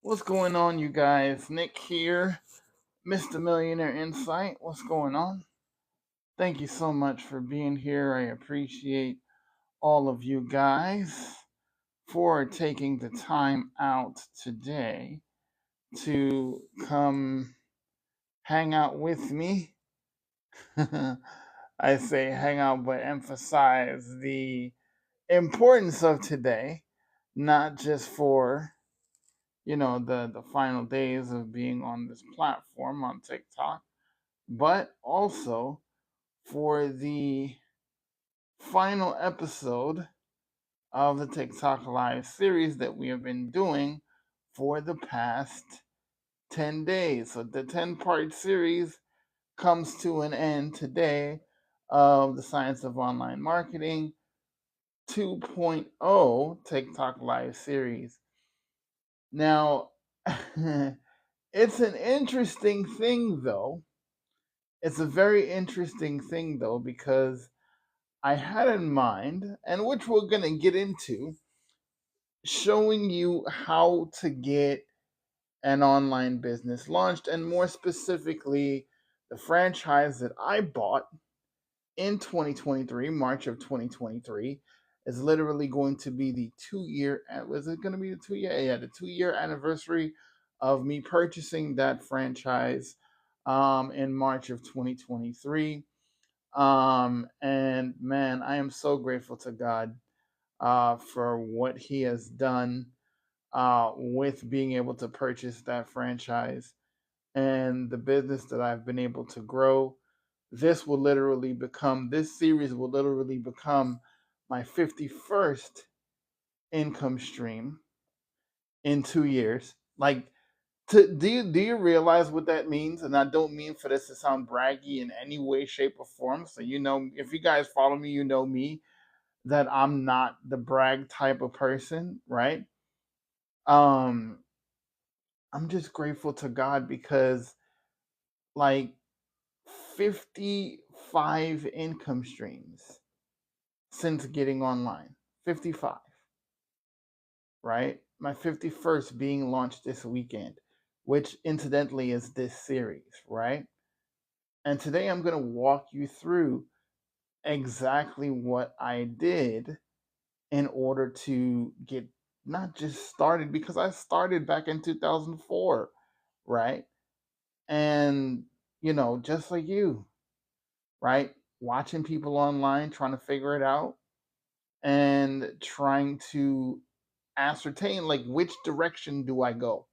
What's going on, you guys? Nick here, Mr. Millionaire Insight. What's going on? Thank you so much for being here. I appreciate all of you guys for taking the time out today to come hang out with me. I say hang out, but emphasize the importance of today, not just for the final days of being on this platform on TikTok, but also for the final episode of the TikTok Live series that we have been doing for the past 10 days. So the 10-part series comes to an end today of the Science of Online Marketing 2.0 TikTok Live series. Now, it's an interesting thing, though. It's a very interesting thing, though, because I had in mind, and which we're going to get into, showing you how to get an online business launched, and more specifically, the franchise that I bought in 2023, March of 2023, is literally going to be the 2-year. Was it going to be the 2-year? Yeah, the 2-year anniversary of me purchasing that franchise in March of 2023. And man, I am so grateful to God for what He has done with being able to purchase that franchise and the business that I've been able to grow. This series will literally become my 51st income stream in 2 years. Like, do you realize what that means? And I don't mean for this to sound braggy in any way, shape, or form. So if you guys follow me, you know me that I'm not the brag type of person, right? Um, I'm just grateful to God because like 55 income streams since getting online. 55, right? My 51st being launched this weekend, which incidentally is this series, right? And today I'm going to walk you through exactly what I did in order to get not just started, because I started back in 2004, right? And, just like you, right? Watching people online, trying to figure it out and trying to ascertain like which direction do I go.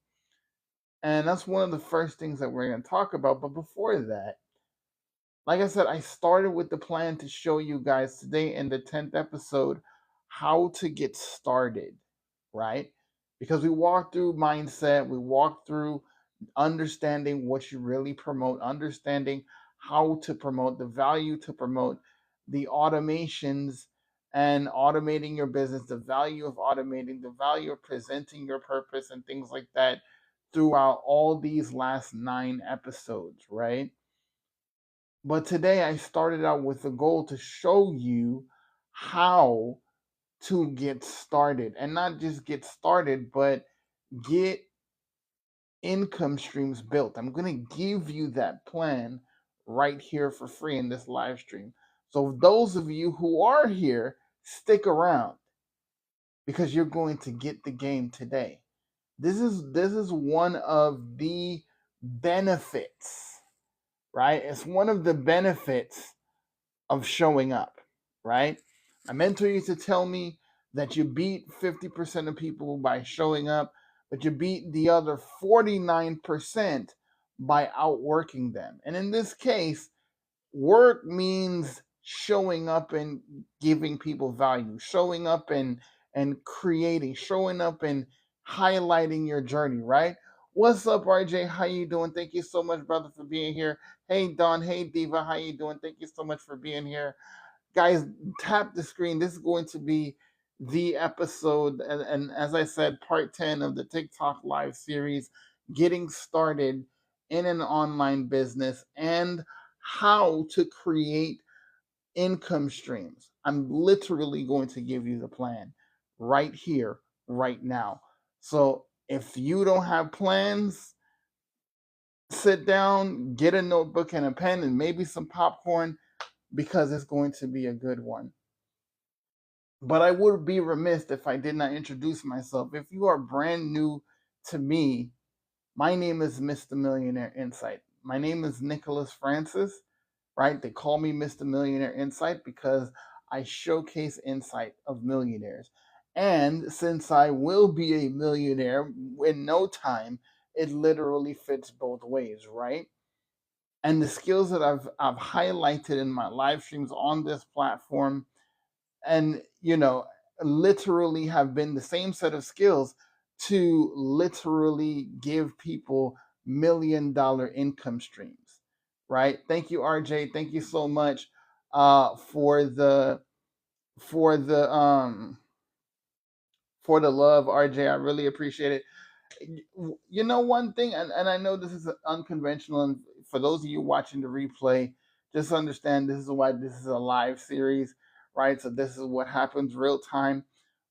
And that's one of the first things that we're going to talk about. But before that, like I said, I started with the plan to show you guys today in the 10th episode how to get started, right? Because we walked through mindset, we walked through understanding what you really promote, understanding how to promote, the value to promote, the automations and automating your business, the value of automating, the value of presenting your purpose, and things like that throughout all these last 9 episodes, right? But today I started out with the goal to show you how to get started, and not just get started, but get income streams built. I'm going to give you that plan right here for free in this live stream. So those of you who are here, stick around because you're going to get the game today. This is one of the benefits, right? It's one of the benefits of showing up, right? My mentor used to tell me that you beat 50% of people by showing up, but you beat the other 49% by outworking them. And in this case, work means showing up and giving people value, showing up and creating, showing up and highlighting your journey, right? What's up, RJ? How you doing? Thank you so much, brother, for being here. Hey, Don. Hey, Diva. How you doing? Thank you so much for being here. Guys, tap the screen. This is going to be the episode, and as I said, part 10 of the TikTok live series, getting started in an online business and how to create income streams. I'm literally going to give you the plan right here, right now. So If you don't have plans, sit down, get a notebook and a pen and maybe some popcorn, because it's going to be a good one. But I would be remiss if I did not introduce myself. If you are brand new to me, my name is Mr. Millionaire Insight. My name is Nicholas Francis, right? They call me Mr. Millionaire Insight because I showcase insight of millionaires. And since I will be a millionaire in no time, it literally fits both ways, right? And the skills that I've highlighted in my live streams on this platform, and literally have been the same set of skills to literally give people $1 million income streams, right? Thank you, RJ. Thank you so much for for the um the love, RJ. I really appreciate it. One thing, and I know this is unconventional, and for those of you watching the replay, just understand this is why this is a live series, right? So this is what happens real time.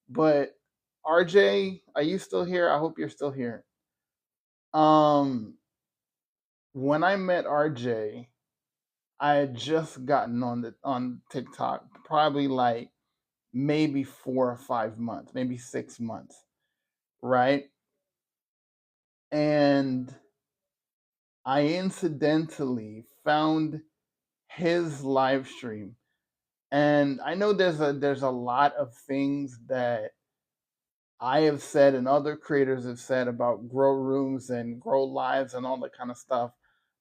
But RJ, are you still here? I hope you're still here. When I met RJ, I had just gotten on TikTok, probably like maybe 4 or 5 months, maybe 6 months, right? And I incidentally found his live stream, and I know there's a lot of things that I have said and other creators have said about grow rooms and grow lives and all that kind of stuff.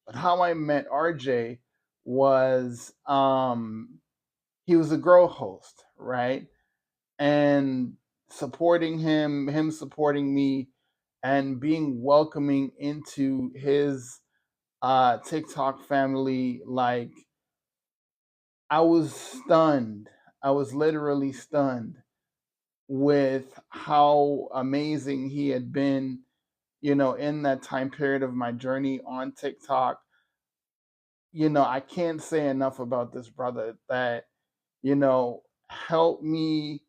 But how I met RJ was he was a grow host, right? And supporting him supporting me, and being welcoming into his TikTok family, like, I was stunned. I was literally stunned with how amazing he had been, in that time period of my journey on TikTok. I can't say enough about this brother that, helped me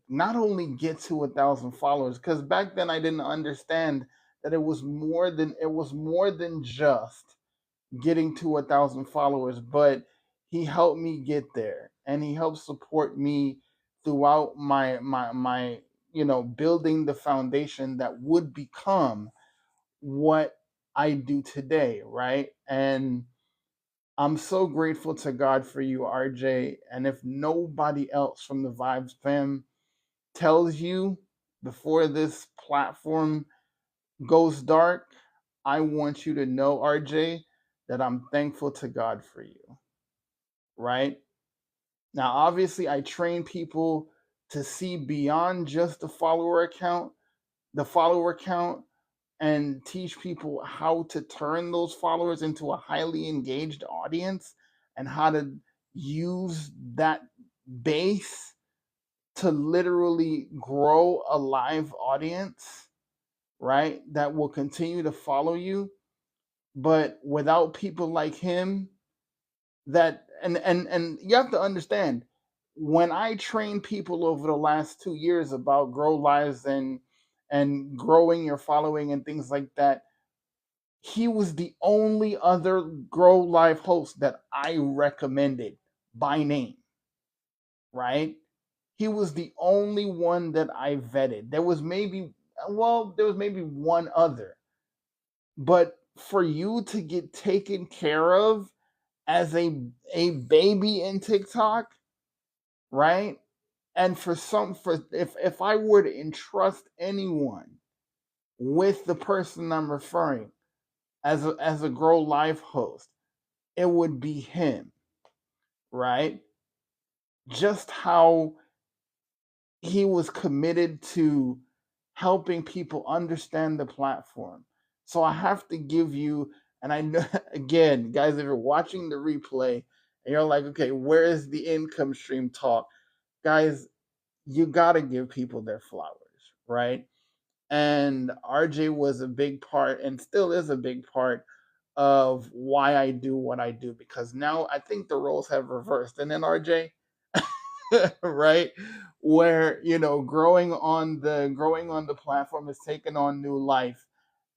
not only get to 1,000 followers, because back then I didn't understand that it was more than just getting to 1,000 followers, but he helped me get there, and he helped support me throughout my building the foundation that would become what I do today, right? And I'm so grateful to God for you, RJ. And if nobody else from the Vibes fam tells you before this platform goes dark, I want you to know, RJ, that I'm thankful to God for you, right? Now, obviously, I train people to see beyond just the follower count, and teach people how to turn those followers into a highly engaged audience, and how to use that base to literally grow a live audience, right? That will continue to follow you. But without people like him, that and you have to understand, when I train people over the last 2 years about grow lives and growing your following and things like that, he was the only other grow live host that I recommended by name, right? He was the only one that I vetted. There was maybe one other, but for you to get taken care of as a baby in TikTok, right? And for if I were to entrust anyone with the person I'm referring as a Grow Life host, it would be him, right? Just how he was committed to helping people understand the platform. So I have to give you, and I know, again, guys, if you're watching the replay and you're like, okay, where is the income stream talk? Guys, you got to give people their flowers, right? And RJ was a big part, and still is a big part of why I do what I do, because now I think the roles have reversed. And then RJ, right? Where growing on the platform has taken on new life,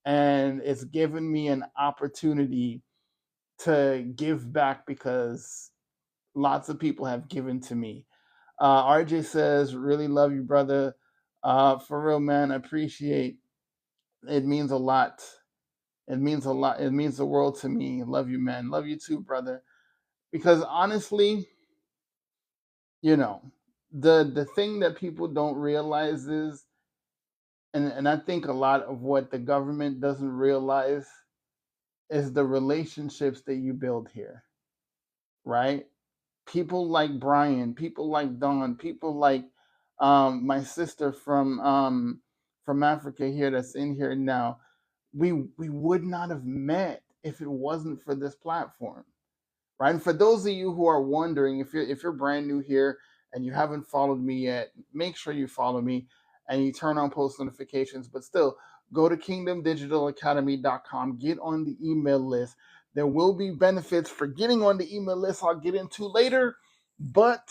and it's given me an opportunity to give back because lots of people have given to me. RJ says, "Really love you, brother. For real, man. Appreciate. It means a lot. It means a lot. It means the world to me. Love you, man. Love you too, brother. Because honestly, you know, the thing that people don't realize is, and I think a lot of what the government doesn't realize is the relationships that you build here, right? People like Brian, people like Dawn, people like my sister from Africa here that's in here now. We would not have met if it wasn't for this platform, right? And for those of you who are wondering, if you're brand new here and you haven't followed me yet, make sure you follow me and you turn on post notifications. But still, go to kingdomdigitalacademy.com, get on the email list. There will be benefits for getting on the email list I'll get into later, but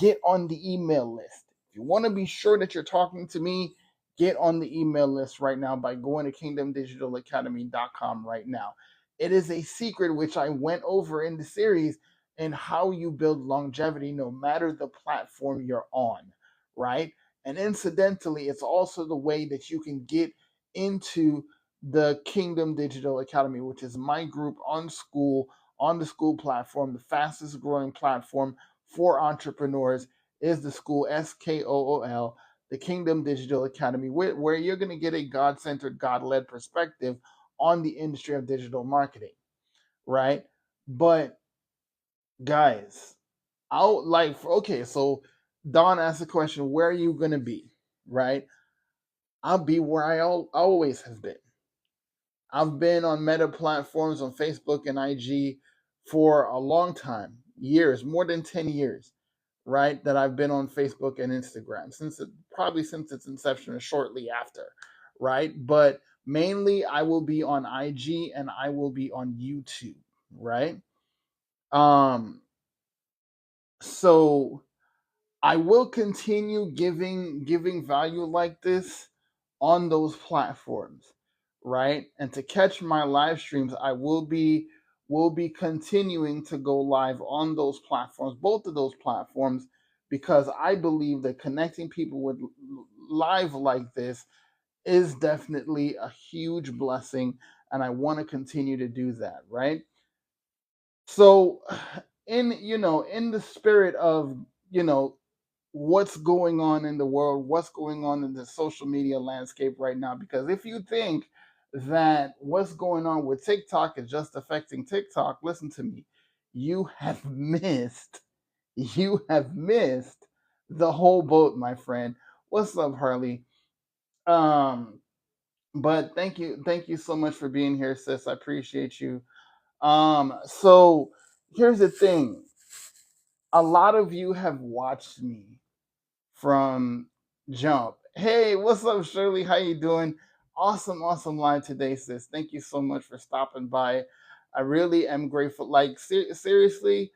get on the email list. If you want to be sure that you're talking to me, get on the email list right now by going to kingdomdigitalacademy.com right now. It is a secret which I went over in the series and how you build longevity no matter the platform you're on, right? And incidentally, it's also the way that you can get into the Kingdom Digital Academy, which is my group on the school platform. The fastest growing platform for entrepreneurs is the school, SKOOL, the Kingdom Digital Academy, where you're going to get a God-centered, God-led perspective on the industry of digital marketing, right? But guys, I'll like okay, so Don asked the question, where are you gonna be? Right? I'll be where always have been. I've been on meta platforms on Facebook and IG for a long time, years, more than 10 years, right? That I've been on Facebook and Instagram probably since its inception or shortly after, right? But mainly I will be on IG and I will be on YouTube, right? Um, so I will continue giving value like this on those platforms, right? And to catch my live streams, I will be continuing to go live on those platforms, both of those platforms, because I believe that connecting people with live like this is definitely a huge blessing, and I want to continue to do that, right? So in the spirit of you know what's going on in the world, what's going on in the social media landscape right now, because if you think that what's going on with TikTok is just affecting TikTok, listen to me. You have missed the whole boat, my friend. What's up, Harley? Um but thank you so much for being here, sis. I appreciate you. So here's the thing. A lot of you have watched me from jump. Hey, what's up, Shirley? How you doing? Awesome live today, sis. Thank you so much for stopping by. I really am grateful. Like seriously,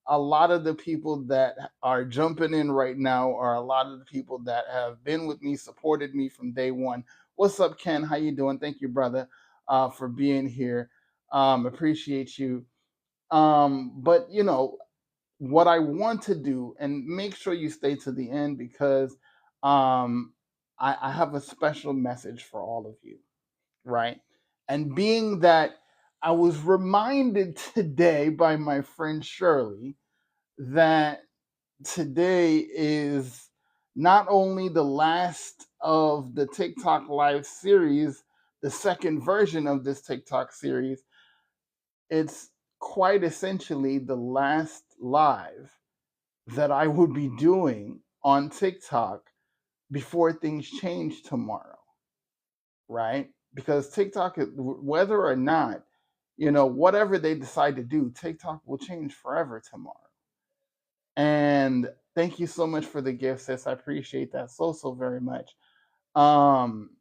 a lot of the people that are jumping in right now are a lot of the people that have been with me, supported me from day one. What's up, Ken? How you doing? Thank you, brother, for being here. Appreciate you. But what I want to do, and make sure you stay to the end because um, I have a special message for all of you, right? And being that I was reminded today by my friend Shirley that today is not only the last of the TikTok live series, the second version of this TikTok series, it's quite essentially the last live that I would be doing on TikTok before things change tomorrow, right? Because TikTok, whether or not, whatever they decide to do, TikTok will change forever tomorrow. And thank you so much for the gift, sis. I appreciate that so very much. Um,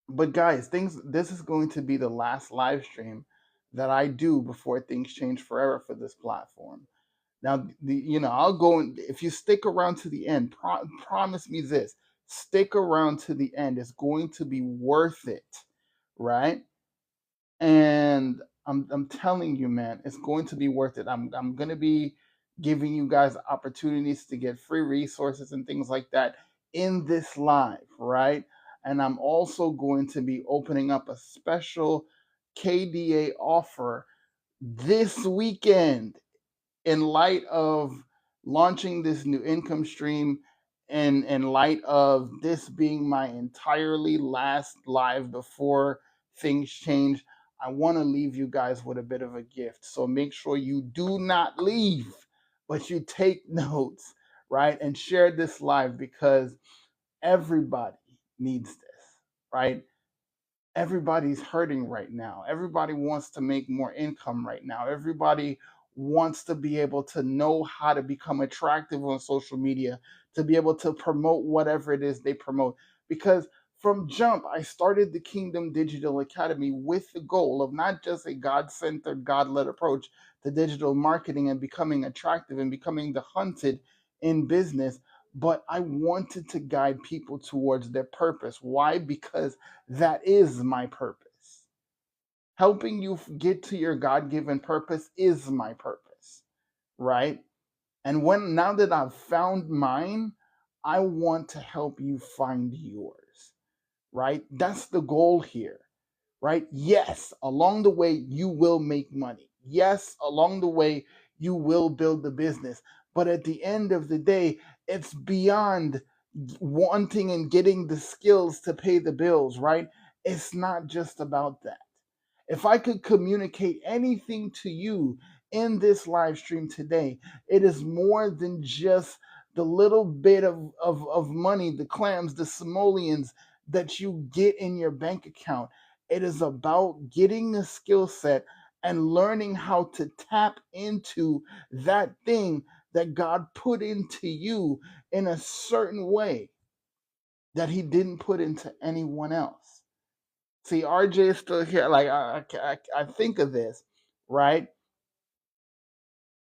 but guys, this is going to be the last live stream that I do before things change forever for this platform. Now, I'll go and if you stick around to the end, promise me this: stick around to the end. It's going to be worth it, right? And I'm telling you, man, it's going to be worth it. I'm going to be giving you guys opportunities to get free resources and things like that in this live, right? And I'm also going to be opening up a special KDA offer this weekend in light of launching this new income stream, and in light of this being my entirely last live before things change, I want to leave you guys with a bit of a gift. So make sure you do not leave, but you take notes, right? And share this live, because everybody needs this, right? Everybody's hurting right now. Everybody wants to make more income right now. Everybody wants to be able to know how to become attractive on social media, to be able to promote whatever it is they promote. Because from jump, I started the Kingdom Digital Academy with the goal of not just a God centered, God led approach to digital marketing and becoming attractive and becoming the hunted in business, but I wanted to guide people towards their purpose. Why? Because that is my purpose. Helping you get to your God given purpose is my purpose, right? And now that I've found mine, I want to help you find yours, right? That's the goal here, right? Yes, along the way, you will make money. Yes, along the way, you will build the business. But at the end of the day, it's beyond wanting and getting the skills to pay the bills, right? It's not just about that. If I could communicate anything to you in this live stream today, it is more than just the little bit of money, the clams, the simoleons that you get in your bank account. It is about getting a skill set and learning how to tap into that thing that God put into you in a certain way that He didn't put into anyone else. See, RJ is still here. Like I think of this, right?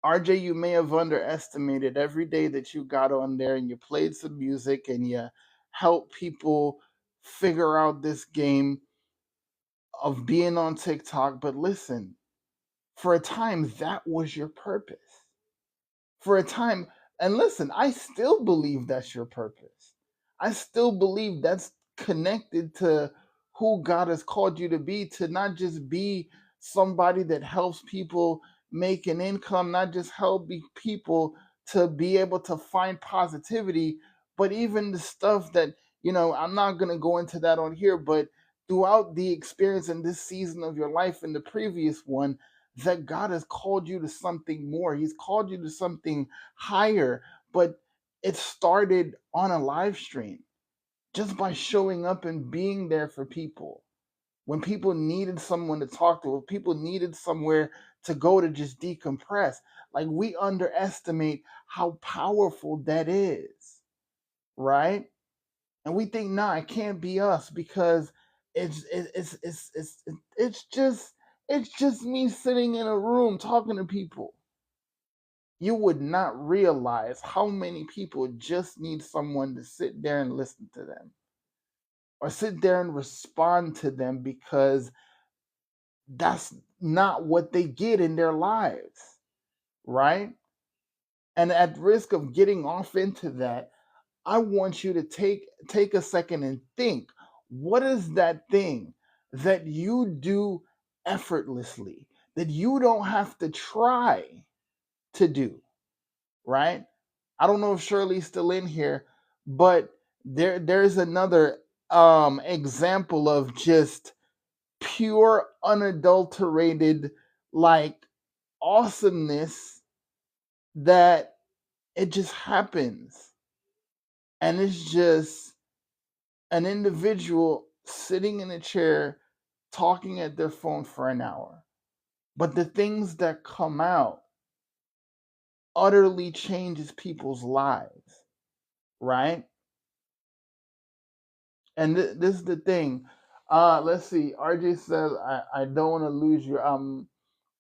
RJ, you may have underestimated every day that you got on there and you played some music and you helped people figure out this game of being on TikTok. But listen, for a time, that was your purpose. For a time, and listen, I still believe that's your purpose. I still believe that's connected to who God has called you to be, to not just be somebody that helps people make an income, not just help people to be able to find positivity, but even the stuff that, I'm not going to go into that on here, but throughout the experience in this season of your life and the previous one, that God has called you to something more. He's called you to something higher, but it started on a live stream just by showing up and being there for people. When people needed someone to talk to, when people needed somewhere to go to just decompress, like we underestimate how powerful that is, right? And we think, nah, it can't be us because it's it- it's just it's just me sitting in a room talking to people. You would not realize how many people just need someone to sit there and listen to them, or sit there and respond to them, because that's not what they get in their lives, right? And at risk of getting off into that, I want you to take a second and think, what is that thing that you do effortlessly, that you don't have to try to do, right? I don't know if Shirley's still in here, but there's another example of just pure unadulterated, like, awesomeness, that it just happens, and it's just an individual sitting in a chair talking at their phone for an hour. But the things that come out utterly changes people's lives, right? And this is the thing. Let's see. RJ says, I don't want to lose you.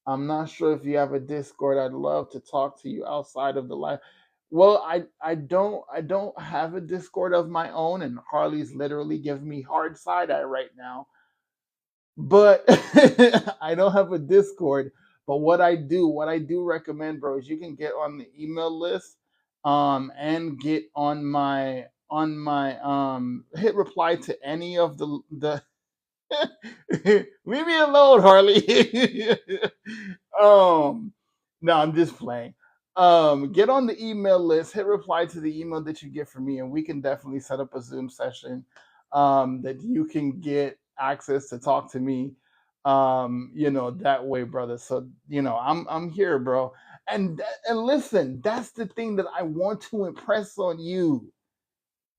I'm not sure if you have a Discord. I'd love to talk to you outside of the live. Well, I don't have a Discord of my own, and Harley's literally giving me hard side eye right now. But I don't have a Discord. But what I do recommend, bro, is you can get on the email list, and get on my hit reply to any of the leave me alone, Harley. um, no, I'm just playing. Get on the email list, hit reply to the email that you get from me, and we can definitely set up a Zoom session that you can get access to talk to me. That way, brother. So, I'm here, bro. And listen, that's the thing that I want to impress on you.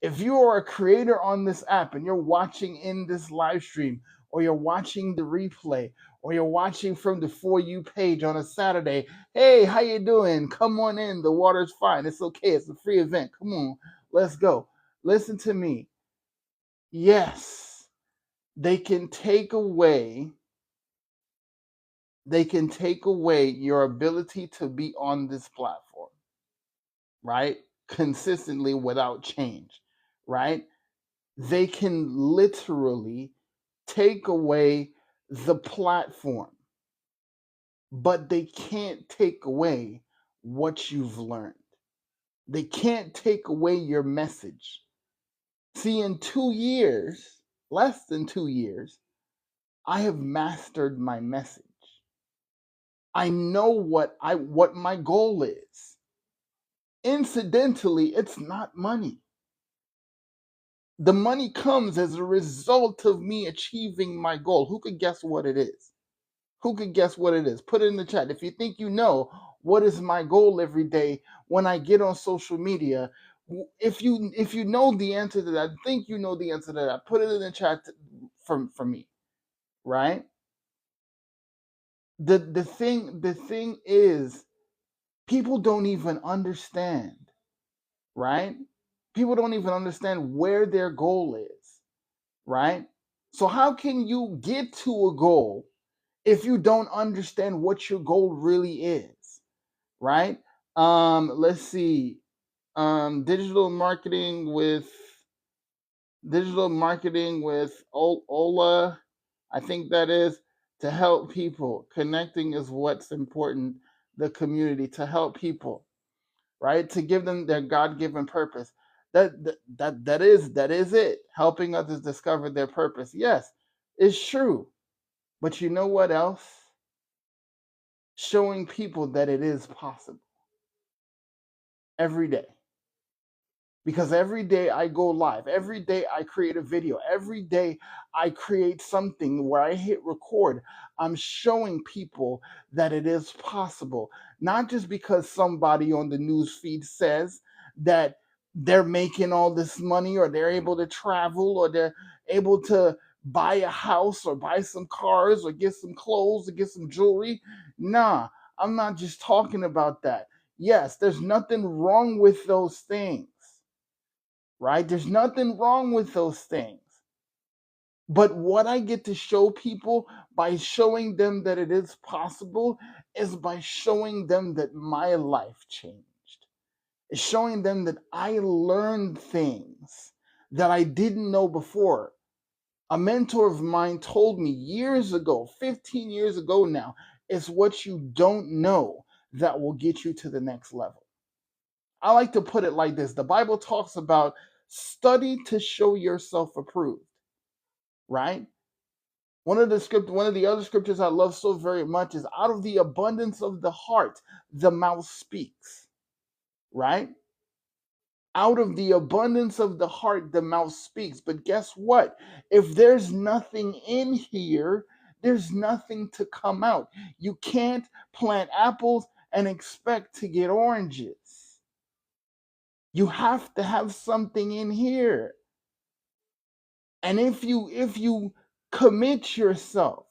If you are a creator on this app and you're watching in this live stream, or you're watching the replay, or you're watching from the For You page on a Saturday, hey, how you doing? Come on in. The water's fine. It's okay. It's a free event. Come on, let's go. Listen to me. Yes, they can take away your ability to be on this platform, right? Consistently without change, right? They can literally take away the platform, but they can't take away what you've learned. They can't take away your message. See, in 2 years, less than 2 years, I have mastered my message. I know what my goal is. Incidentally, it's not money. The money comes as a result of me achieving my goal. Who could guess what it is? Who could guess what it is? Put it in the chat. If you think you know what is my goal every day when I get on social media, if you know the answer to that, think you know the answer to that, put it in the chat for me, right? The thing is, people don't even understand, right? People don't even understand where their goal is, right? So how can you get to a goal if you don't understand what your goal really is, right? Let's see. Digital marketing with Ola, I think that is, to help people. Connecting is what's important. The community, to help people, right? To give them their God-given purpose. That is it. Helping others discover their purpose. Yes, it's true. But you know what else? Showing people that it is possible every day. Because every day I go live, every day I create a video, every day I create something where I hit record. I'm showing people that it is possible, not just because somebody on the news feed says that they're making all this money, or they're able to travel, or they're able to buy a house, or buy some cars, or get some clothes, or get some jewelry. Nah, I'm not just talking about that. Yes, there's nothing wrong with those things, right? There's nothing wrong with those things. But what I get to show people by showing them that it is possible is by showing them that my life changed. It's showing them that I learned things that I didn't know before. A mentor of mine told me years ago, 15 years ago now, it's what you don't know that will get you to the next level. I like to put it like this. The Bible talks about study to show yourself approved, right? One of the other scriptures I love so very much is, out of the abundance of the heart, the mouth speaks, right? Out of the abundance of the heart, the mouth speaks. But guess what? If there's nothing in here, there's nothing to come out. You can't plant apples and expect to get oranges. You have to have something in here. And if you commit yourself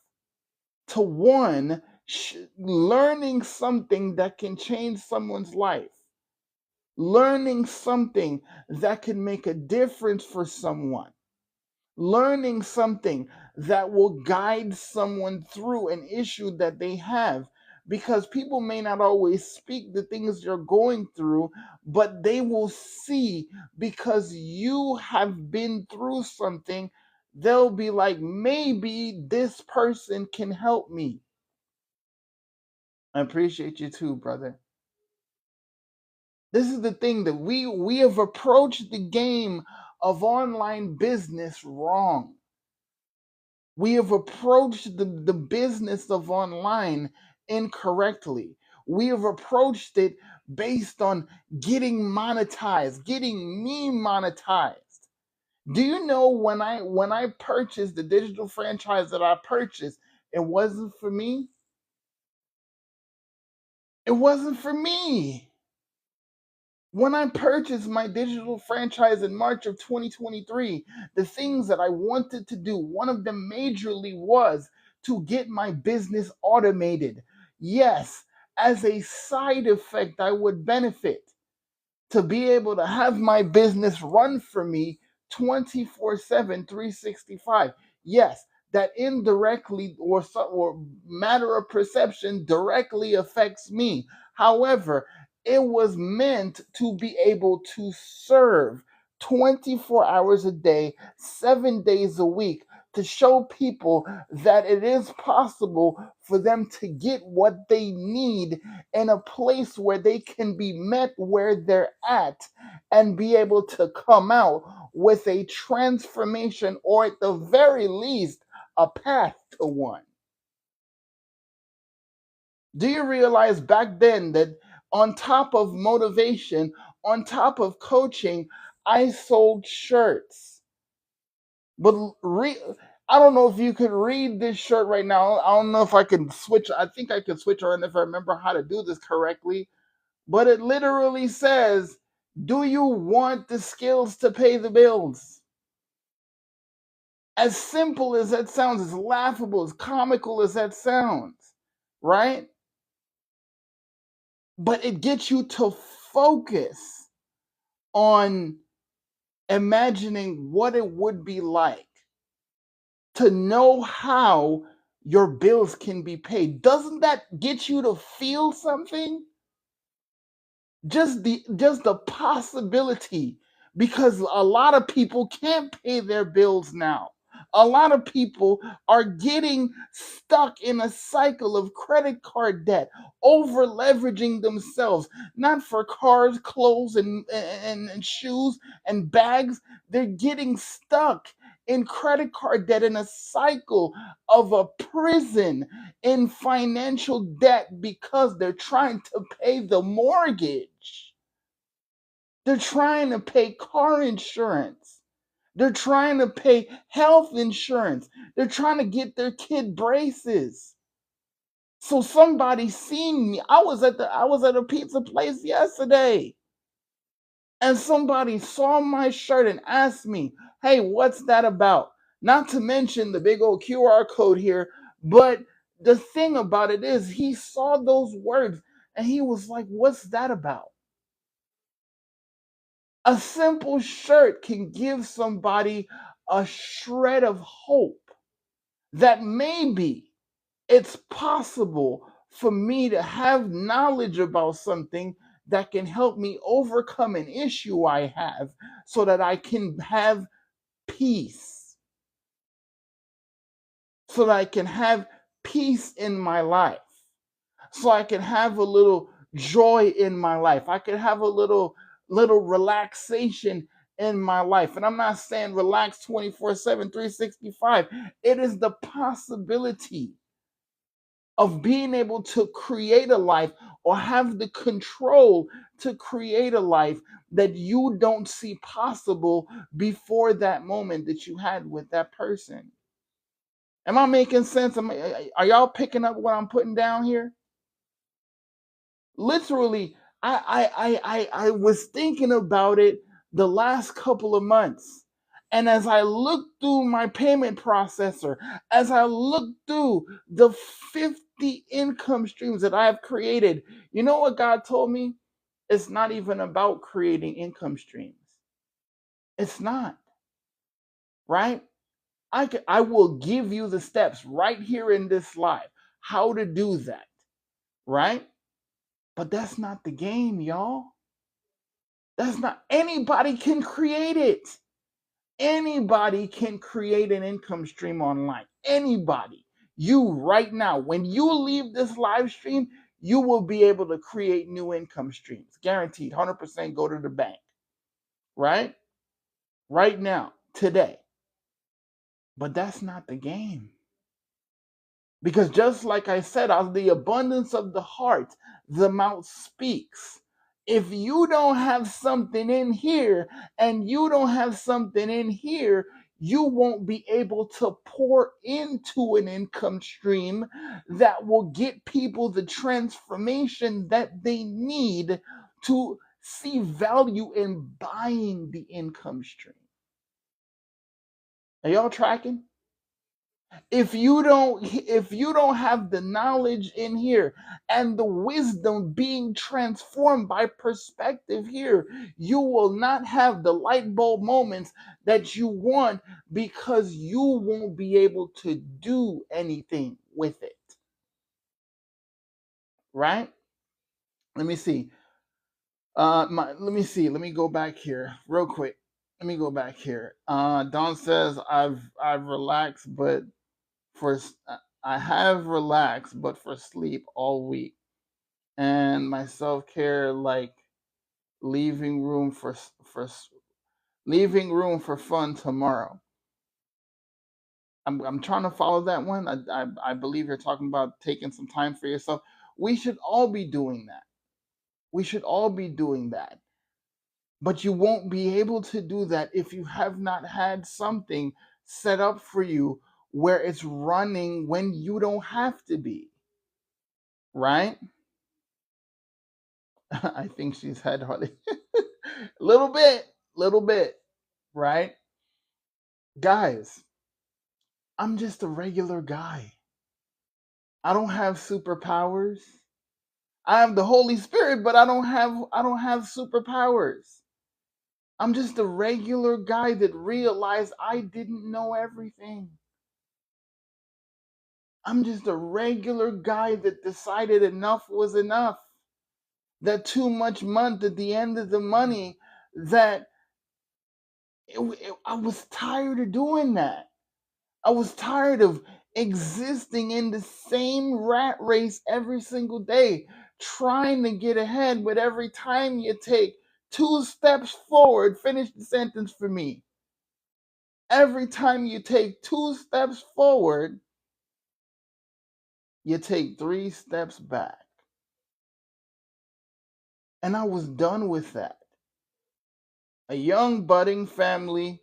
to one, learning something that can change someone's life, learning something that can make a difference for someone, learning something that will guide someone through an issue that they have, because people may not always speak the things you're going through, but they will see, because you have been through something, they'll be like, maybe this person can help me. I appreciate you too, brother. This is the thing, that we have approached the game of online business wrong. We have approached the business of online incorrectly. We have approached it based on getting monetized, getting me monetized. Do you know, when I purchased the digital franchise that I purchased, it wasn't for me. It wasn't for me. When I purchased my digital franchise in March of 2023, the things that I wanted to do, one of them majorly was to get my business automated. Yes, as a side effect, I would benefit to be able to have my business run for me 24/7, 365. Yes, that indirectly, or matter of perception, directly affects me. However, it was meant to be able to serve 24 hours a day, 7 days a week, to show people that it is possible for them to get what they need in a place where they can be met where they're at, and be able to come out with a transformation, or at the very least, a path to one. Do you realize back then that, on top of motivation, on top of coaching, I sold shirts? But I don't know if you could read this shirt right now. I don't know if I can switch. I think I can switch around if I remember how to do this correctly. But it literally says, do you want the skills to pay the bills? As simple as that sounds, as laughable, as comical as that sounds, right? But it gets you to focus on imagining what it would be like to know how your bills can be paid. Doesn't that get you to feel something? Just the possibility, because a lot of people can't pay their bills now. A lot of people are getting stuck in a cycle of credit card debt, over leveraging themselves, not for cars, clothes, and shoes and bags. They're getting stuck in credit card debt, in a cycle of a prison, in financial debt, because they're trying to pay the mortgage. They're trying to pay car insurance. They're trying to pay health insurance. They're trying to get their kid braces. So somebody seen me. I was at a pizza place yesterday, and somebody saw my shirt and asked me, "Hey, what's that about?" Not to mention the big old QR code here, but the thing about it is, he saw those words and he was like, "What's that about?" A simple shirt can give somebody a shred of hope that maybe it's possible for me to have knowledge about something that can help me overcome an issue I have, so that I can have peace, so that I can have peace in my life, so I can have a little joy in my life. I can have a little relaxation in my life. And I'm not saying relax 24/7, 365. It is the possibility of being able to create a life, or have the control to create a life that you don't see possible before that moment that you had with that person. Am I making sense? Are y'all picking up what I'm putting down here? Literally, I was thinking about it the last couple of months. And as I look through my payment processor, as I look through the 50 income streams that I have created, you know what God told me? It's not even about creating income streams. It's not, right? I will give you the steps right here in this live, how to do that. right? But that's not the game, y'all. That's not, anybody can create it. Anybody can create an income stream online. Anybody. You right now, when you leave this live stream, you will be able to create new income streams. Guaranteed, 100% go to the bank. Right? Right now, today. But that's not the game. Because just like I said, out of the abundance of the heart, the mouth speaks. If you don't have something in here and you don't have something in here, you won't be able to pour into an income stream that will get people the transformation that they need to see value in buying the income stream. Are y'all tracking? If you don't have the knowledge in here and the wisdom being transformed by perspective here, you will not have the light bulb moments that you want, because you won't be able to do anything with it. Right? Let me see. Let me go back here real quick. Let me go back here. Don says I've relaxed, but for I have relaxed, but for sleep all week, and my self care like leaving room for leaving room for fun tomorrow. I'm trying to follow that one. I believe you're talking about taking some time for yourself. We should all be doing that. We should all be doing that. But you won't be able to do that if you have not had something set up for you where it's running when you don't have to be. Right? I think she's had hardly little bit, right? Guys, I'm just a regular guy. I don't have superpowers. I have the Holy Spirit, but I don't have superpowers. I'm just a regular guy that realized I didn't know everything. I'm just a regular guy that decided enough was enough. That too much month at the end of the money, that I was tired of doing that. I was tired of existing in the same rat race every single day, trying to get ahead, but every time you take 2 steps forward, finish the sentence for me. Every time you take 2 steps forward, you take 3 steps back. And I was done with that. A young budding family,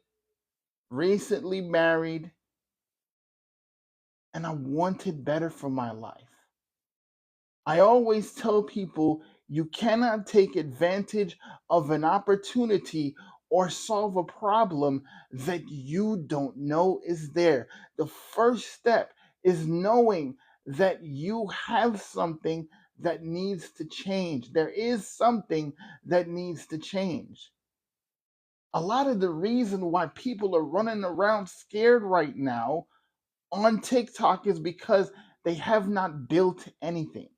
recently married, and I wanted better for my life. I always tell people you cannot take advantage of an opportunity or solve a problem that you don't know is there. The first step is knowing that you have something that needs to change. There is something that needs to change. A lot of the reason why people are running around scared right now on TikTok is because they have not built anything.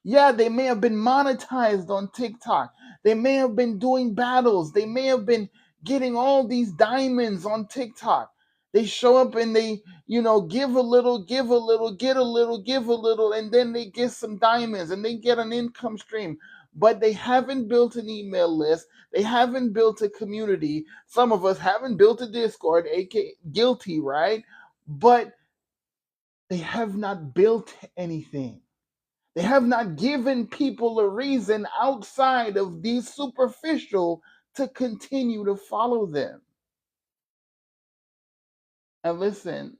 Yeah, they may have been monetized on TikTok. They may have been doing battles. They may have been getting all these diamonds on TikTok. They show up and they, give a little, give a little, get a little, give a little, and then they get some diamonds and they get an income stream. But they haven't built an email list. They haven't built a community. Some of us haven't built a Discord, aka guilty, right? But they have not built anything. They have not given people a reason outside of the superficial to continue to follow them. And listen,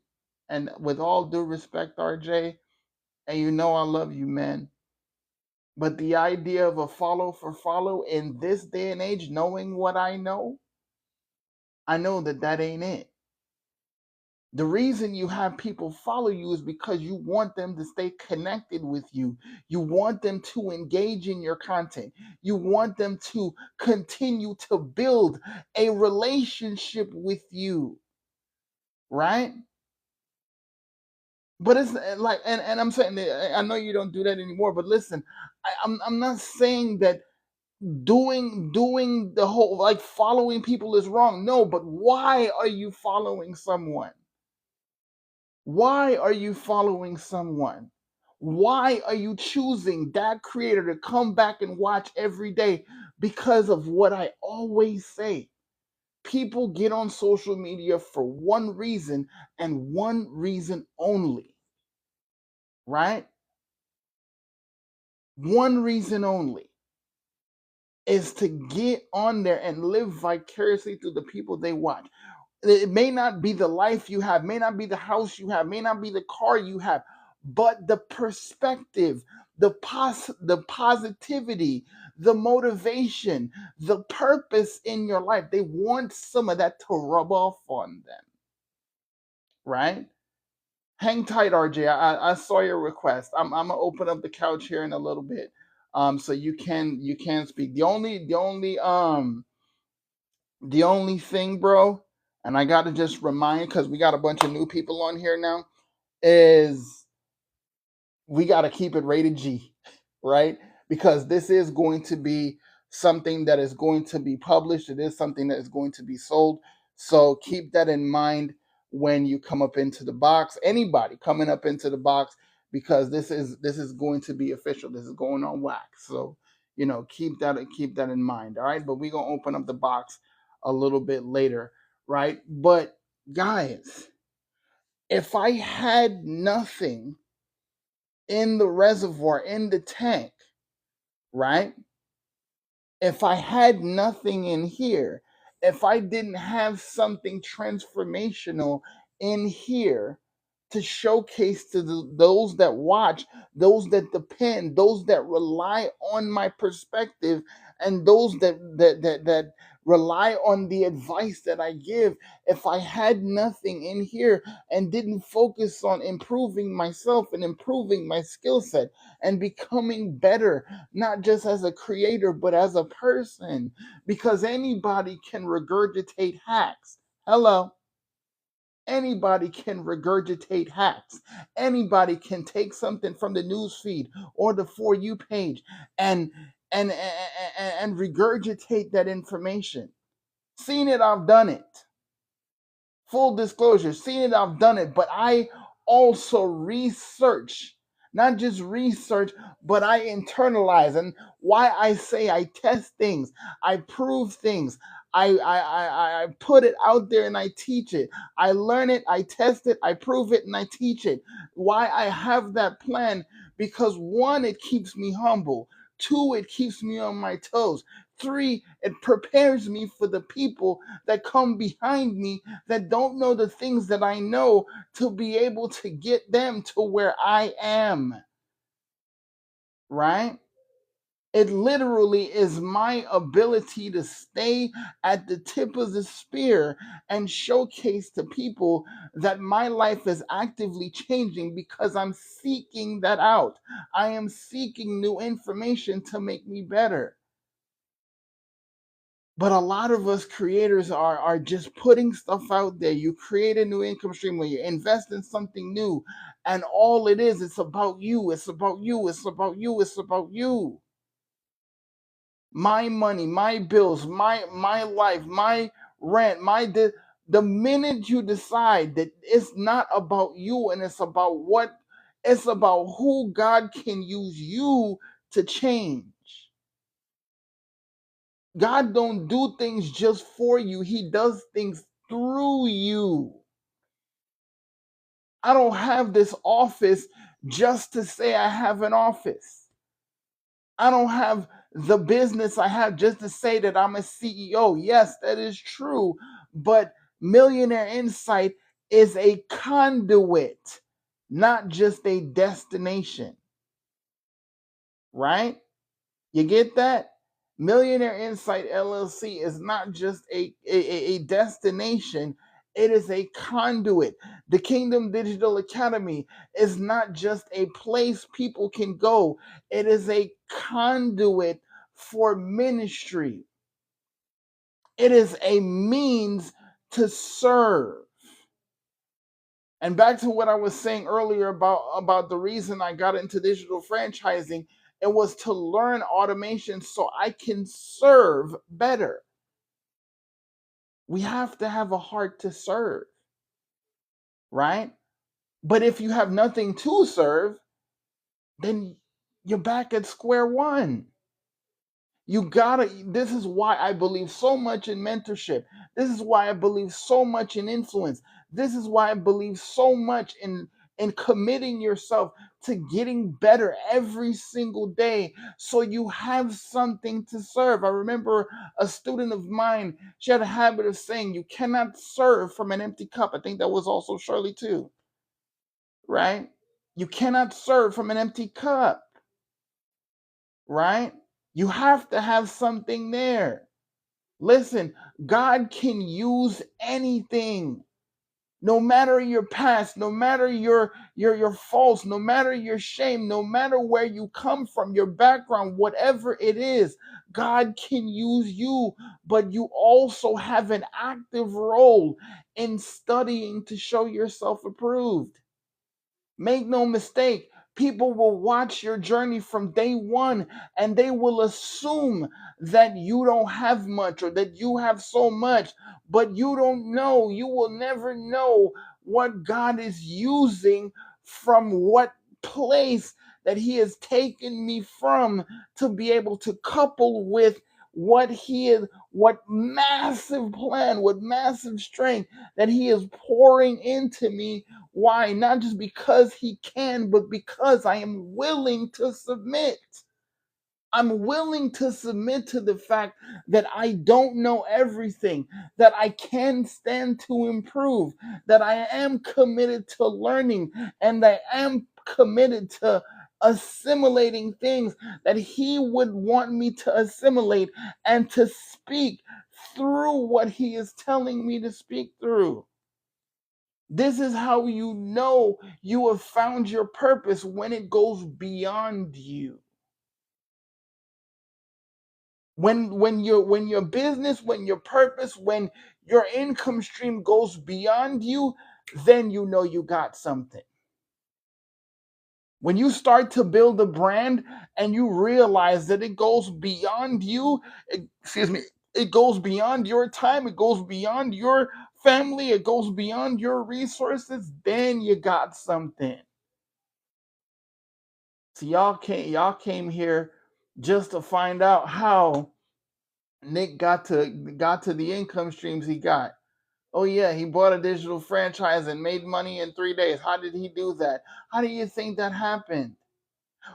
and with all due respect, RJ, and I love you, man, but the idea of a follow for follow in this day and age, knowing what I know that ain't it. The reason you have people follow you is because you want them to stay connected with you. You want them to engage in your content. You want them to continue to build a relationship with you, right? But it's like, and I'm saying that I know you don't do that anymore. But listen, I'm not saying that doing the whole like following people is wrong. No, but why are you following someone? Why are you following someone? Why are you choosing that creator to come back and watch every day? Because of what I always say. People get on social media for one reason and one reason only, right? One reason only is to get on there and live vicariously through the people they watch. It may not be the life you have, may not be the house you have, may not be the car you have, but the perspective, the positivity, the motivation, the purpose in your life. They want some of that to rub off on them, right? Hang tight, RJ. I saw your request. I'm gonna open up the couch here in a little bit, so you can speak. The only thing, bro, and I gotta just remind, because we got a bunch of new people on here now, is we gotta keep it rated G, right? Because this is going to be something that is going to be published. It is something that is going to be sold. So keep that in mind when you come up into the box. Anybody coming up into the box, because this is going to be official. This is going on wax. So keep that in mind. All right. But we're gonna open up the box a little bit later, right? But guys, if I had nothing in the reservoir, in the tank, right? If I had nothing in here, if I didn't have something transformational in here to showcase to those that watch, those that depend, those that rely on my perspective, and those that rely on the advice that I give, if I had nothing in here and didn't focus on improving myself and improving my skill set and becoming better, not just as a creator, but as a person, because anybody can regurgitate hacks. Hello. Anybody can regurgitate hacks. Anybody can take something from the news feed or the For You page and and regurgitate that information. Seen it, I've done it. Full disclosure, seen it, I've done it, but I also research, not just research, but I internalize. And why I say I test things, I prove things, I put it out there and I teach it. I learn it, I test it, I prove it, and I teach it. Why I have that plan? Because one, it keeps me humble. Two, it keeps me on my toes. Three, it prepares me for the people that come behind me that don't know the things that I know, to be able to get them to where I am, right? It literally is my ability to stay at the tip of the spear and showcase to people that my life is actively changing because I'm seeking that out. I am seeking new information to make me better. But a lot of us creators are just putting stuff out there. You create a new income stream when you invest in something new, and all it is, it's about you. It's about you. It's about you. It's about you. My money, my bills, my life, my rent, the minute you decide that it's not about you and it's about who God can use you to change. God don't do things just for you. He does things through you. I don't have this office just to say I have an office. I don't have the business I have just to say that I'm a CEO. Yes, that is true. But Millionaire Insight is a conduit, not just a destination. Right? You get that? Millionaire Insight LLC is not just a destination, it is a conduit. The Kingdom Digital Academy is not just a place people can go, it is a conduit for ministry. It is a means to serve. And back to what I was saying earlier about the reason I got into digital franchising, it was to learn automation so I can serve better. We have to have a heart to serve, right? But if you have nothing to serve, then you're back at square one. You gotta, this is why I believe so much in mentorship. This is why I believe so much in influence. This is why I believe so much in committing yourself to getting better every single day so you have something to serve. I remember a student of mine, she had a habit of saying, you cannot serve from an empty cup. I think that was also Shirley too, right? You cannot serve from an empty cup, right? You have to have something there. Listen, God can use anything. No matter your past, no matter your faults, no matter your shame, no matter where you come from, your background, whatever it is, God can use you, but you also have an active role in studying to show yourself approved. Make no mistake, people will watch your journey from day one and they will assume that you don't have much or that you have so much, but you don't know. You will never know what God is using from what place that He has taken me from to be able to couple with what He is, what massive plan, what massive strength that He is pouring into me. Why? Not just because He can, but because I am willing to submit. I'm willing to submit to the fact that I don't know everything, that I can stand to improve, that I am committed to learning, and that I am committed to assimilating things that He would want me to assimilate and to speak through what He is telling me to speak through. This is how you know you have found your purpose, when it goes beyond you. When your business, when your purpose, when your income stream goes beyond you, then you know you got something. When you start to build a brand and you realize that it goes beyond you, it goes beyond your time, it goes beyond your family, it goes beyond your resources, then you got something. So y'all came here just to find out how Nick got to the income streams he got. Oh yeah, he bought a digital franchise and made money in 3 days. How did he do that? How do you think that happened?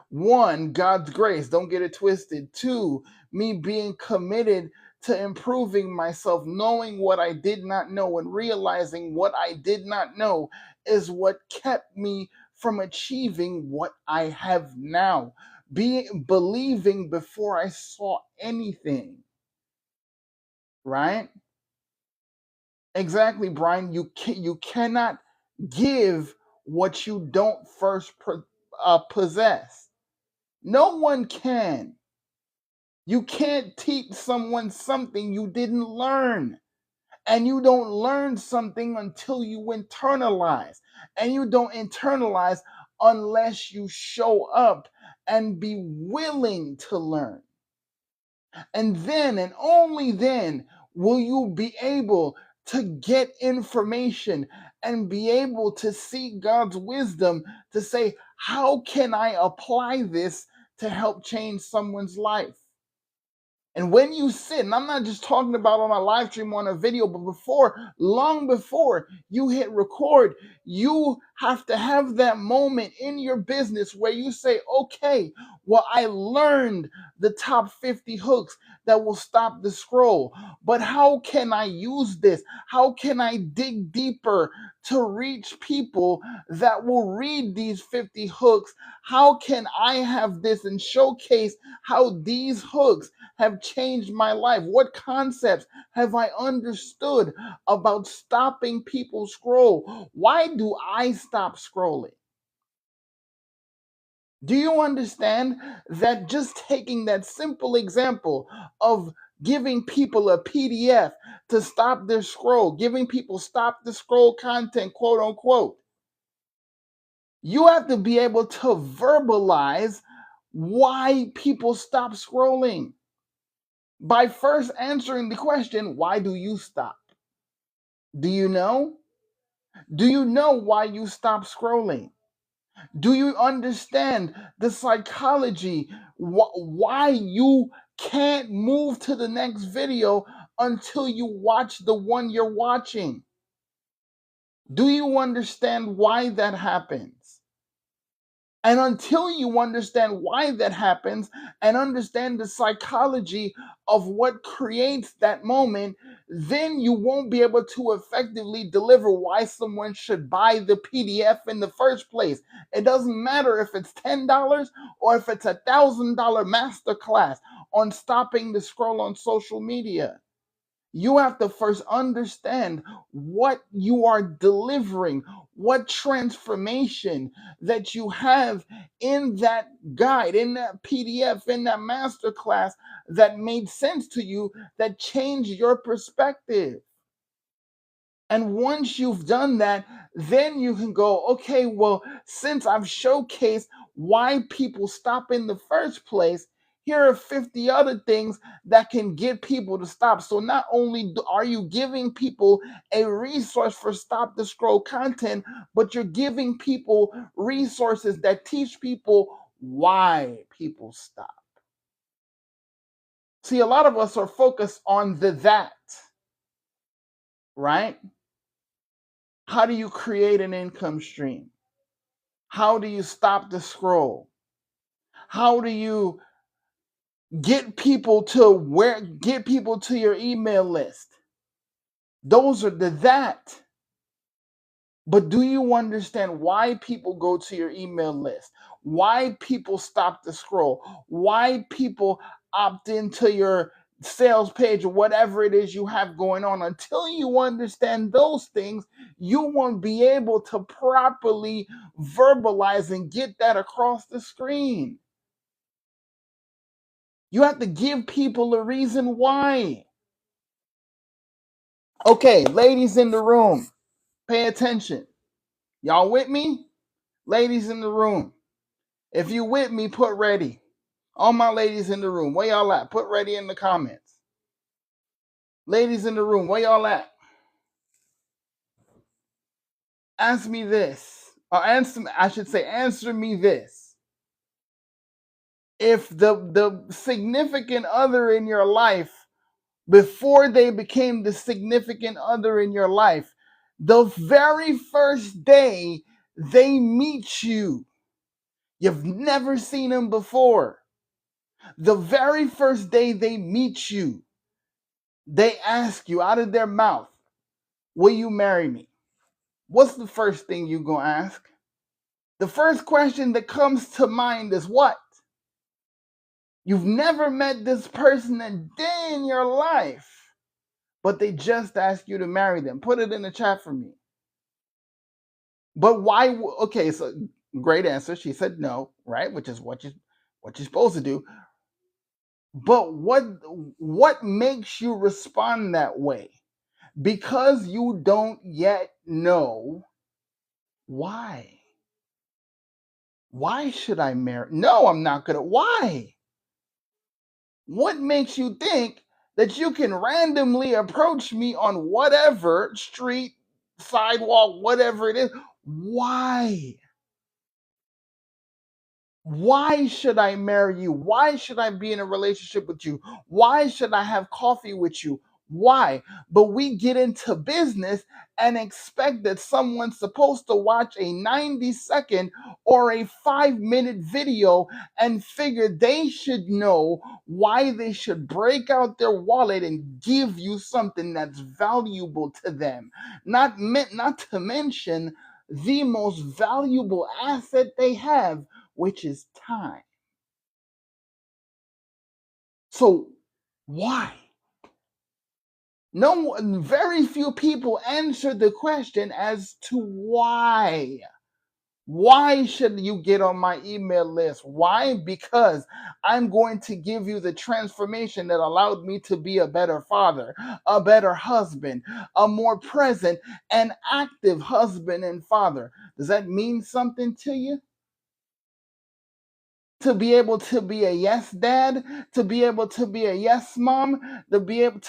One, God's grace, don't get it twisted. Two, me being committed to improving myself, knowing what I did not know and realizing what I did not know is what kept me from achieving what I have now. Believing before I saw anything, right? Exactly, Brian. You cannot give what you don't first possess. No one can. You can't teach someone something you didn't learn. And you don't learn something until you internalize. And you don't internalize unless you show up and be willing to learn. And then, and only then, will you be able to get information and be able to see God's wisdom to say, how can I apply this to help change someone's life? And when you sit, and I'm not just talking about on a live stream, on a video, but long before you hit record, you have to have that moment in your business where you say, okay, well, I learned the top 50 hooks that will stop the scroll, but how can I use this? How can I dig deeper to reach people that will read these 50 hooks? How can I have this and showcase how these hooks have changed my life? What concepts have I understood about stopping people scroll? Why do I stop scrolling? Do you understand that just taking that simple example of giving people a PDF to stop their scroll, giving people stop the scroll content, quote unquote, You have to be able to verbalize why people stop scrolling by first answering the question, why do you stop? Do you know? Do you know why you stop scrolling? Do you understand the psychology? Why you can't move to the next video until you watch the one you're watching? Do you understand why that happens? And until you understand why that happens and understand the psychology of what creates that moment, then you won't be able to effectively deliver why someone should buy the PDF in the first place. It doesn't matter if it's $10 or if it's $1,000 masterclass on stopping the scroll on social media. You have to first understand what you are delivering, what transformation that you have in that guide, in that PDF, in that masterclass that made sense to you, that changed your perspective. And once you've done that, then you can go, okay, well, since I've showcased why people stop in the first place, here are 50 other things that can get people to stop. So not only are you giving people a resource for stop the scroll content, but you're giving people resources that teach people why people stop. See, a lot of us are focused on the that, right? How do you create an income stream? How do you stop the scroll? How do you get people to your email list? Those are the that. But do you understand why people go to your email list? Why people stop the scroll? Why people opt into your sales page or whatever it is you have going on? Until you understand those things, you won't be able to properly verbalize and get that across the screen. You have to give people a reason why. Okay, ladies in the room, pay attention. Y'all with me? Ladies in the room, if you with me, put ready. All my ladies in the room, where y'all at? Put ready in the comments. Ladies in the room, where y'all at? Ask me this. Or answer me this. If the significant other in your life, before they became the significant other in your life, the very first day they meet you, you've never seen them before. The very first day they meet you, they ask you out of their mouth, will you marry me? What's the first thing you're going to ask? The first question that comes to mind is what? You've never met this person a day in your life, but they just asked you to marry them. Put it in the chat for me. But why? Okay, so great answer. She said no, right? Which is what you're supposed to do. But what makes you respond that way? Because you don't yet know why. Why should I marry? No, I'm not gonna. Why? What makes you think that you can randomly approach me on whatever street, sidewalk, whatever it is? Why? Why should I marry you? Why should I be in a relationship with you? Why should I have coffee with you? Why? But we get into business and expect that someone's supposed to watch a 90-second or a 5-minute video and figure they should know why they should break out their wallet and give you something that's valuable to them. Not to mention the most valuable asset they have, which is time. So why? Very few people answer the question as to why. Why should you get on my email list? Why? Because I'm going to give you the transformation that allowed me to be a better father, a better husband, a more present and active husband and father. Does that mean something to you? To be able to be a yes dad, to be able to be a yes mom, to be able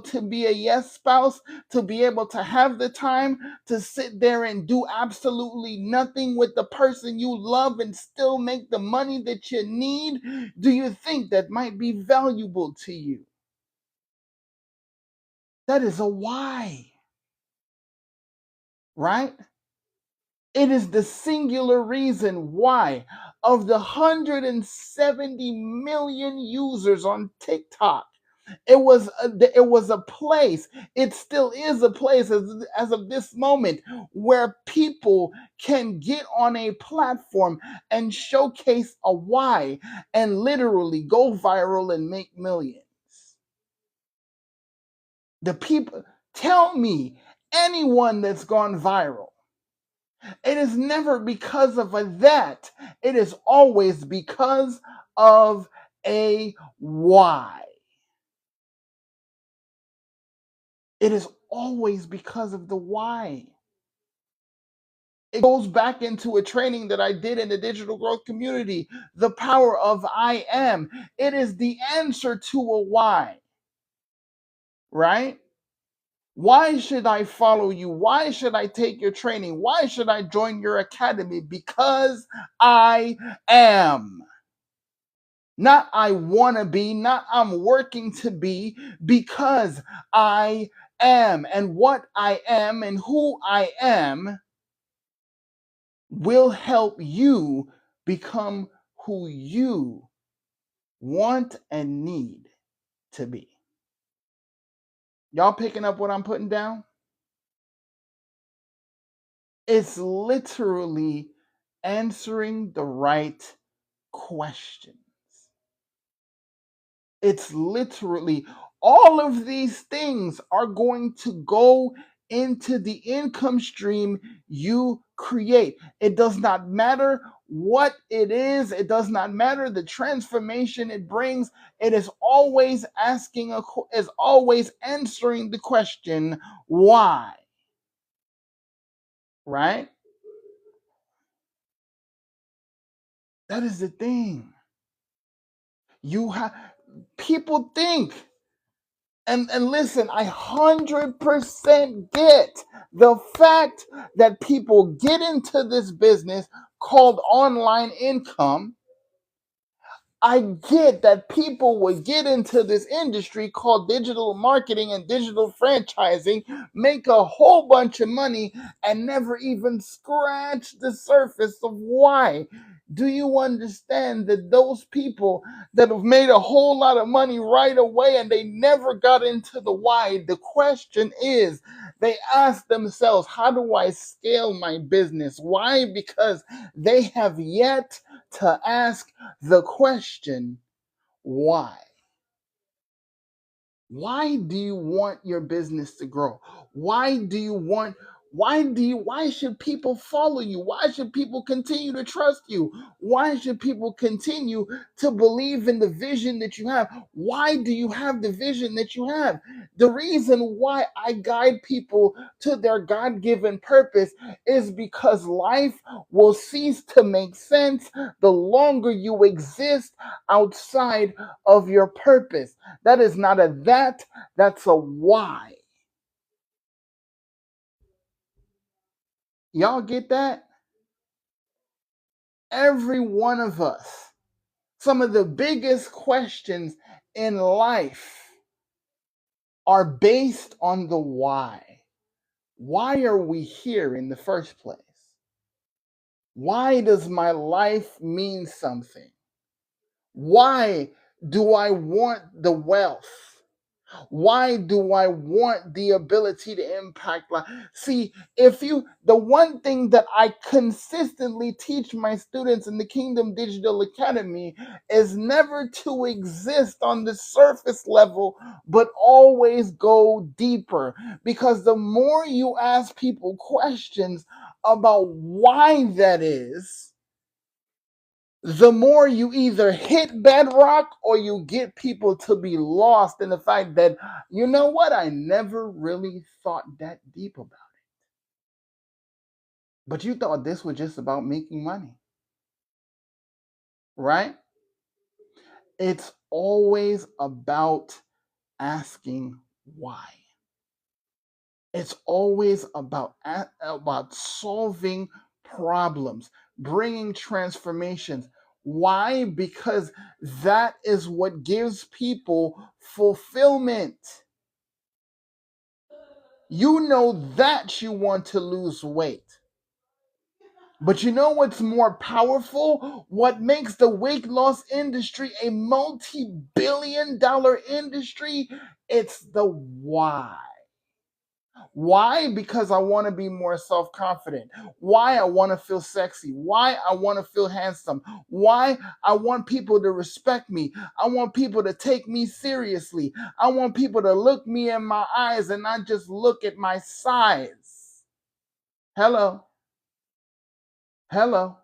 to be a yes spouse, to be able to have the time to sit there and do absolutely nothing with the person you love and still make the money that you need. Do you think that might be valuable to you? That is a why, right? It is the singular reason why, of the 170 million users on TikTok, it was a place. It still is a place as of this moment where people can get on a platform and showcase a why and literally go viral and make millions. The people, tell me anyone that's gone viral. It is never because of a that. It is always because of a why. It is always because of the why. It goes back into a training that I did in the digital growth community, the power of I am. It is the answer to a why, right? Why should I follow you? Why should I take your training? Why should I join your academy? Because I am. Not I want to be, not I'm working to be, because I am. And what I am and who I am will help you become who you want and need to be. Y'all picking up what I'm putting down? It's literally answering the right questions. It's literally, all of these things are going to go into the income stream you create. It does not matter what it is, it does not matter the transformation it brings. It is always is always answering the question, why? Right? That is the thing. You have People think, and listen, I 100% get the fact that people get into this business called online income. I get that people would get into this industry called digital marketing and digital franchising, make a whole bunch of money, and never even scratch the surface of why. Do you understand that those people that have made a whole lot of money right away and they never got into the why? The question is, they ask themselves, how do I scale my business? Why? Because they have yet to ask the question, why? Why do you want your business to grow? Why should people follow you? Why should people continue to trust you? Why should people continue to believe in the vision that you have? Why do you have the vision that you have? The reason why I guide people to their God-given purpose is because life will cease to make sense the longer you exist outside of your purpose. That is not a that, that's a why. Y'all get that? Every one of us, some of the biggest questions in life are based on the why. Why are we here in the first place? Why does my life mean something? Why do I want the wealth? Why do I want the ability to impact life? See, the one thing that I consistently teach my students in the Kingdom Digital Academy is never to exist on the surface level, but always go deeper. Because the more you ask people questions about why that is, the more you either hit bedrock or you get people to be lost in the fact that, you know what, I never really thought that deep about it. But you thought this was just about making money, right? It's always about asking why. It's always about solving problems, bringing transformations. Why? Because that is what gives people fulfillment. You know that you want to lose weight. But you know what's more powerful? What makes the weight loss industry a multi-billion-dollar industry? It's the why. Why? Because I want to be more self confident. Why? I want to feel sexy. Why? I want to feel handsome. Why? I want people to respect me. I want people to take me seriously. I want people to look me in my eyes and not just look at my size. Hello. Hello.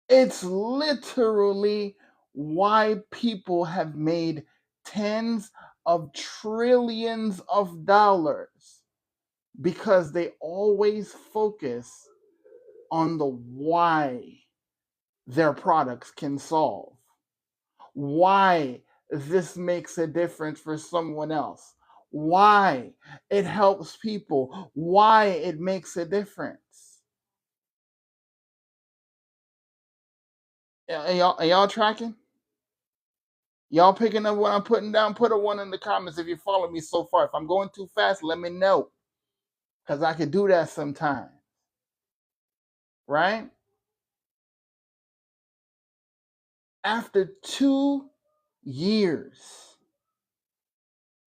It's literally why people have made tens of trillions of dollars, because they always focus on the why their products can solve, why this makes a difference for someone else, why it helps people, why it makes a difference. Are y'all tracking? Y'all picking up what I'm putting down? Put a one in the comments if you follow me so far. If I'm going too fast, let me know, because I could do that sometime, right? After 2 years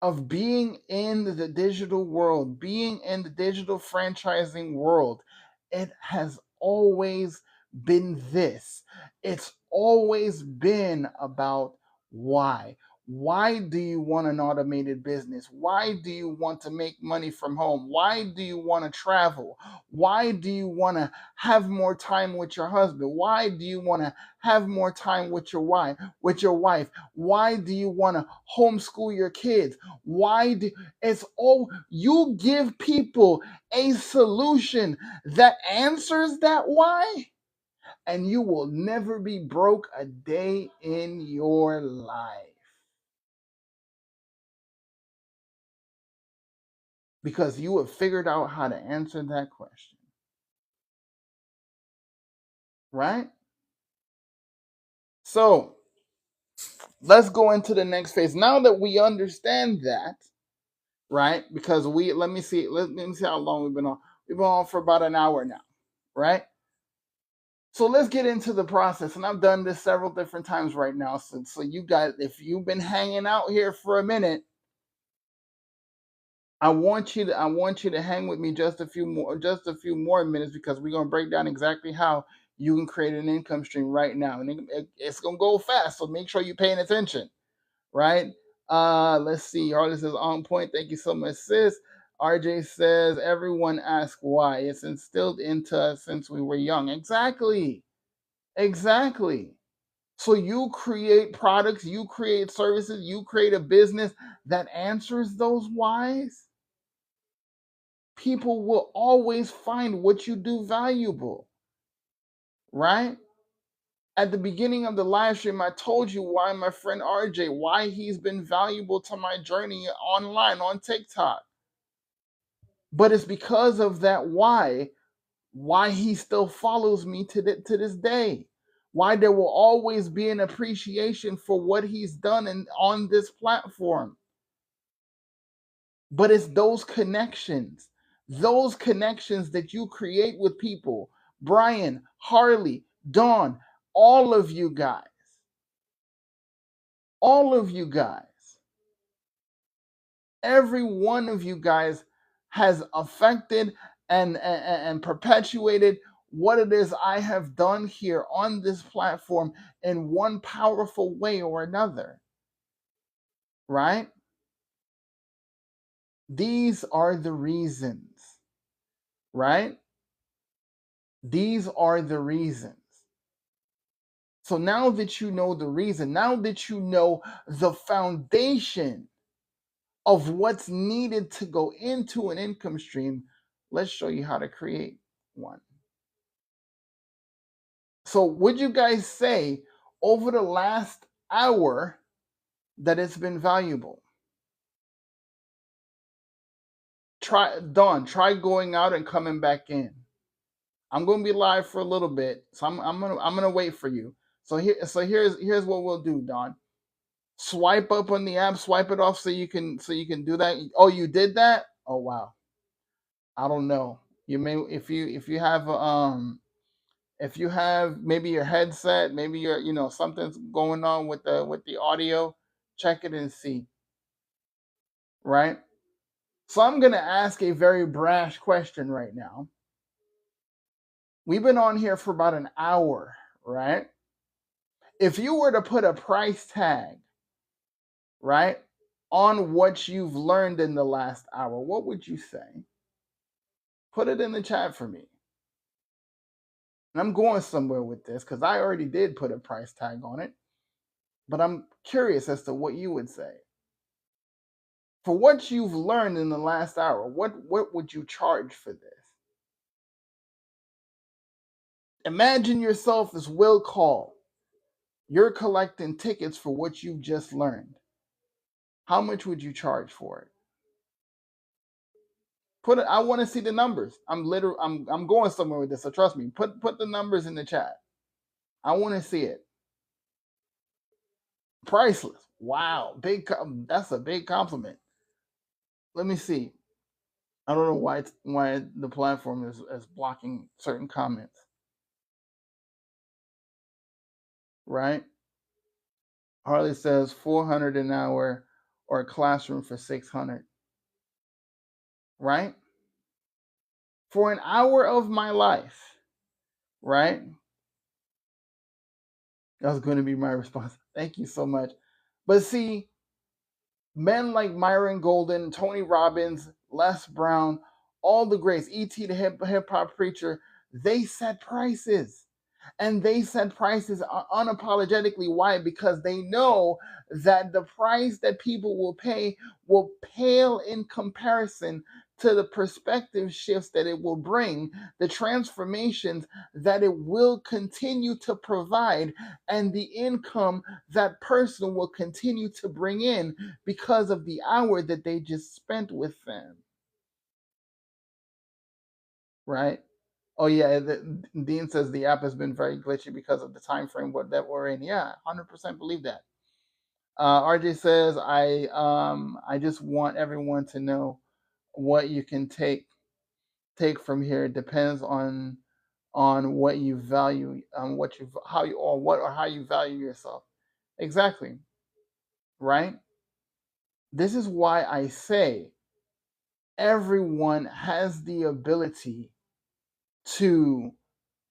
of being in the digital world, being in the digital franchising world, it has always been this. It's always been about why. Why do you want an automated business? Why do you want to make money from home? Why do you want to travel? Why do you want to have more time with your husband? Why do you want to have more time with your wife? Why do you want to homeschool your kids? Why do it's all you give people a solution that answers that why, and you will never be broke a day in your life, because you have figured out how to answer that question, right? So let's go into the next phase. Now that we understand that, right? Because let me see how long we've been on. We've been on for about an hour now, right? So let's get into the process. And I've done this several different times right now. So you guys, if you've been hanging out here for a minute, I want you to hang with me just a few more minutes, because we're gonna break down exactly how you can create an income stream right now. And it's gonna go fast. So make sure you're paying attention, right? Let's see. Harley says on point. Thank you so much, sis. RJ says everyone asks why. It's instilled into us since we were young. Exactly. Exactly. So you create products, you create services, you create a business that answers those whys. People will always find what you do valuable, right? At the beginning of the live stream, I told you why my friend RJ, why he's been valuable to my journey online on TikTok. But it's because of that why he still follows me to this day. Why there will always be an appreciation for what he's done on this platform. But it's those connections that you create with people. Brian, Harley, Dawn, all of you guys, every one of you guys has affected and perpetuated what it is I have done here on this platform in one powerful way or another, right? These are the reasons, right? These are the reasons. So now that you know the reason, now that you know the foundation of what's needed to go into an income stream, let's show you how to create one. So would you guys say over the last hour that it's been valuable? Try going out and coming back in. I'm going to be live for a little bit, so I'm gonna wait for you. So here's what we'll do, Dawn. Swipe up on the app, swipe it off so you can do that. Oh, you did that? Oh wow. I don't know. You may if you have if you have maybe your headset, maybe your something's going on with the audio, check it and see. Right? So I'm going to ask a very brash question right now. We've been on here for about an hour, right? If you were to put a price tag, right, on what you've learned in the last hour, what would you say? Put it in the chat for me. And I'm going somewhere with this because I already did put a price tag on it. But I'm curious as to what you would say. For what you've learned in the last hour, what would you charge for this? Imagine yourself as Will Call. You're collecting tickets for what you've just learned. How much would you charge for it? Put it. I want to see the numbers. I'm going somewhere with this, so trust me. Put the numbers in the chat. I want to see it. Priceless. Wow, that's a big compliment. Let me see. I don't know why the platform is blocking certain comments. Right? Harley says 400 an hour or a classroom for 600. Right? For an hour of my life. Right? That was going to be my response. Thank you so much. But see, men like Myron Golden, Tony Robbins, Les Brown, all the greats, E.T. the hip hop preacher, they set prices. And they set prices unapologetically. Why? Because they know that the price that people will pay will pale in comparison to the perspective shifts that it will bring, the transformations that it will continue to provide, and the income that person will continue to bring in because of the hour that they just spent with them. Right? Oh yeah, Dean says the app has been very glitchy because of the time frame that we're in. Yeah, 100% believe that. RJ says I just want everyone to know what you can take from here. It depends on what you value, how you value yourself. Exactly. Right? This is why I say everyone has the ability to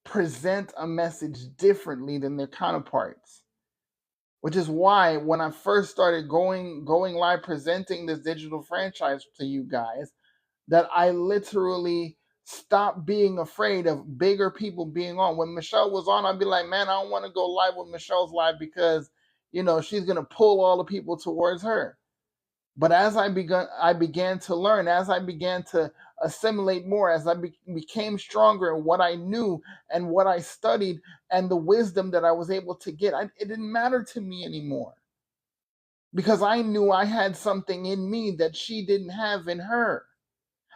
present a message differently than their counterparts. Which is why when I first started going live presenting this digital franchise to you guys, that I literally stopped being afraid of bigger people being on. When Michelle was on, I'd be like, man, I don't want to go live when Michelle's live because, she's going to pull all the people towards her. But as I began to learn, as I began to assimilate more, as I became stronger in what I knew and what I studied and the wisdom that I was able to get, it didn't matter to me anymore. Because I knew I had something in me that she didn't have in her.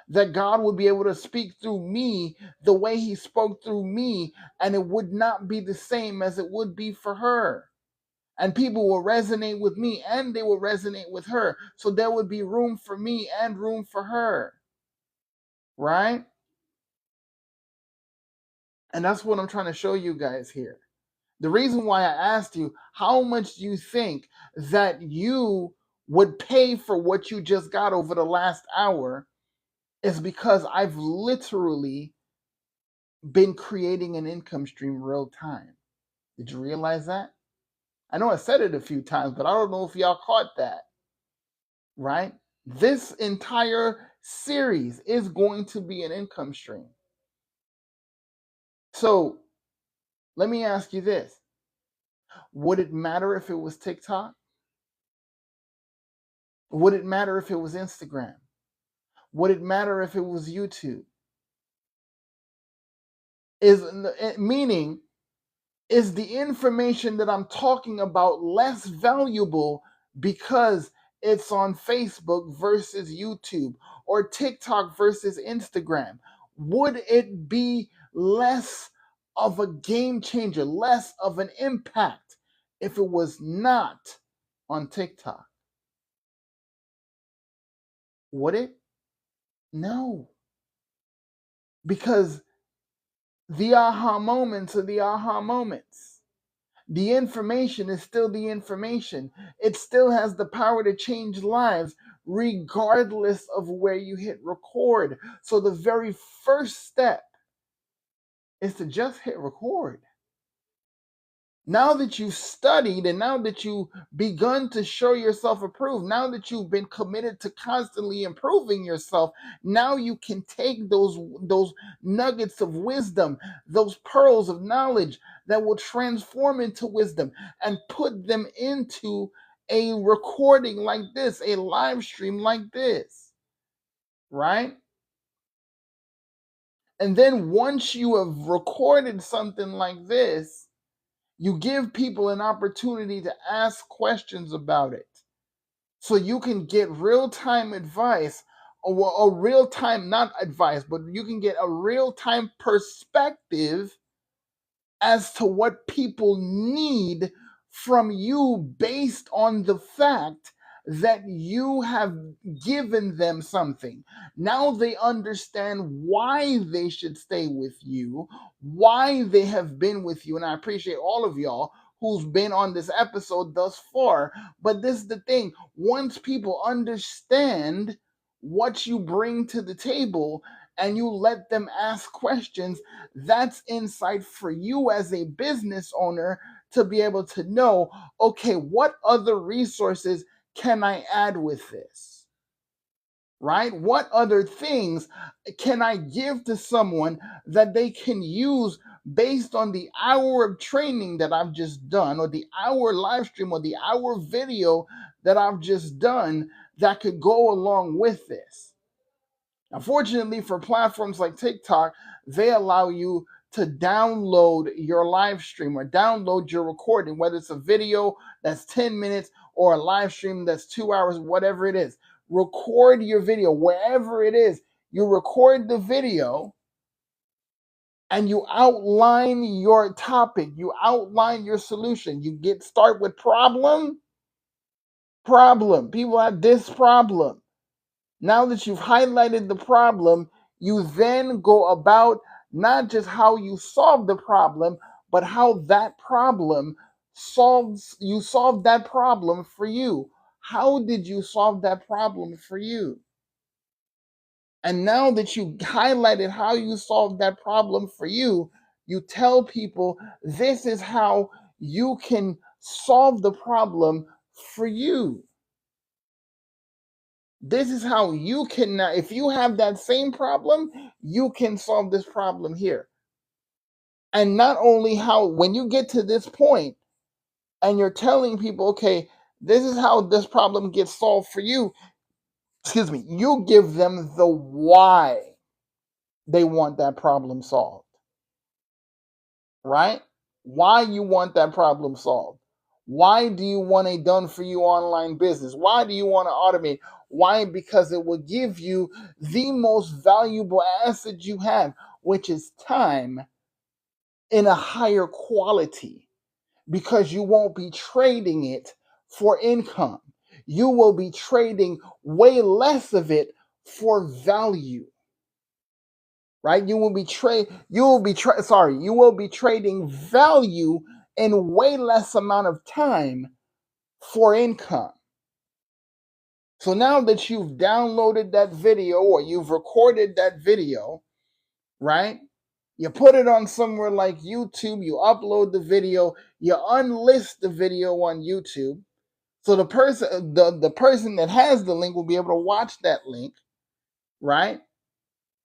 That God would be able to speak through me the way he spoke through me, and it would not be the same as it would be for her. And people will resonate with me and they will resonate with her. So there would be room for me and room for her. Right? And that's what I'm trying to show you guys here. The reason why I asked you, how much do you think that you would pay for what you just got over the last hour, is because I've literally been creating an income stream real time. Did you realize that? I know I said it a few times, but I don't know if y'all caught that. Right? This entire series is going to be an income stream. So let me ask you this. Would it matter if it was TikTok? Would it matter if it was Instagram? Would it matter if it was YouTube? Meaning, is the information that I'm talking about less valuable because it's on Facebook versus YouTube or TikTok versus Instagram? Would it be less of a game changer, less of an impact if it was not on TikTok? Would it? No. Because the aha moments are the aha moments. The information is still the information. It still has the power to change lives regardless of where you hit record. So the very first step is to just hit record. Now that you've studied and now that you've begun to show yourself approved, now that you've been committed to constantly improving yourself, now you can take those nuggets of wisdom, those pearls of knowledge that will transform into wisdom and put them into a recording like this, a live stream like this, right? And then once you have recorded something like this, you give people an opportunity to ask questions about it. So you can get real-time advice, or a real-time, not advice, but you can get a real-time perspective as to what people need from you based on the fact that you have given them something. Now they understand why they should stay with you, why they have been with you. And I appreciate all of y'all who's been on this episode thus far. But this is the thing. Once people understand what you bring to the table and you let them ask questions, that's insight for you as a business owner to be able to know, okay, what other resources can I add with this? Right? What other things can I give to someone that they can use based on the hour of training that I've just done, or the hour live stream, or the hour video that I've just done that could go along with this? Unfortunately, for platforms like TikTok, they allow you to download your live stream or download your recording, whether it's a video that's 10 minutes or a live stream that's 2 hours, whatever it is. Record your video wherever it is. You record the video and you outline your topic, you outline your solution. You start with problem. People have this problem. Now that you've highlighted the problem, you then go about not just how you solve the problem, but how that problem you solve that problem for you. How did you solve that problem for you? And now that you highlighted how you solved that problem for you, you tell people this is how you can solve the problem for you. This is how you can now, if you have that same problem, you can solve this problem here. And not only how, when you get to this point and you're telling people, okay, this is how this problem gets solved for you, you give them the why they want that problem solved, right? Why you want that problem solved. Why do you want a done for you online business? Why do you want to automate? Why? Because it will give you the most valuable asset you have, which is time, in a higher quality, because you won't be trading it for income. You will be trading way less of it for value. Right? You will be trading value in way less amount of time for income. So now that you've downloaded that video or you've recorded that video, right? You put it on somewhere like YouTube, you upload the video, you unlist the video on YouTube. So the person that has the link will be able to watch that link, right?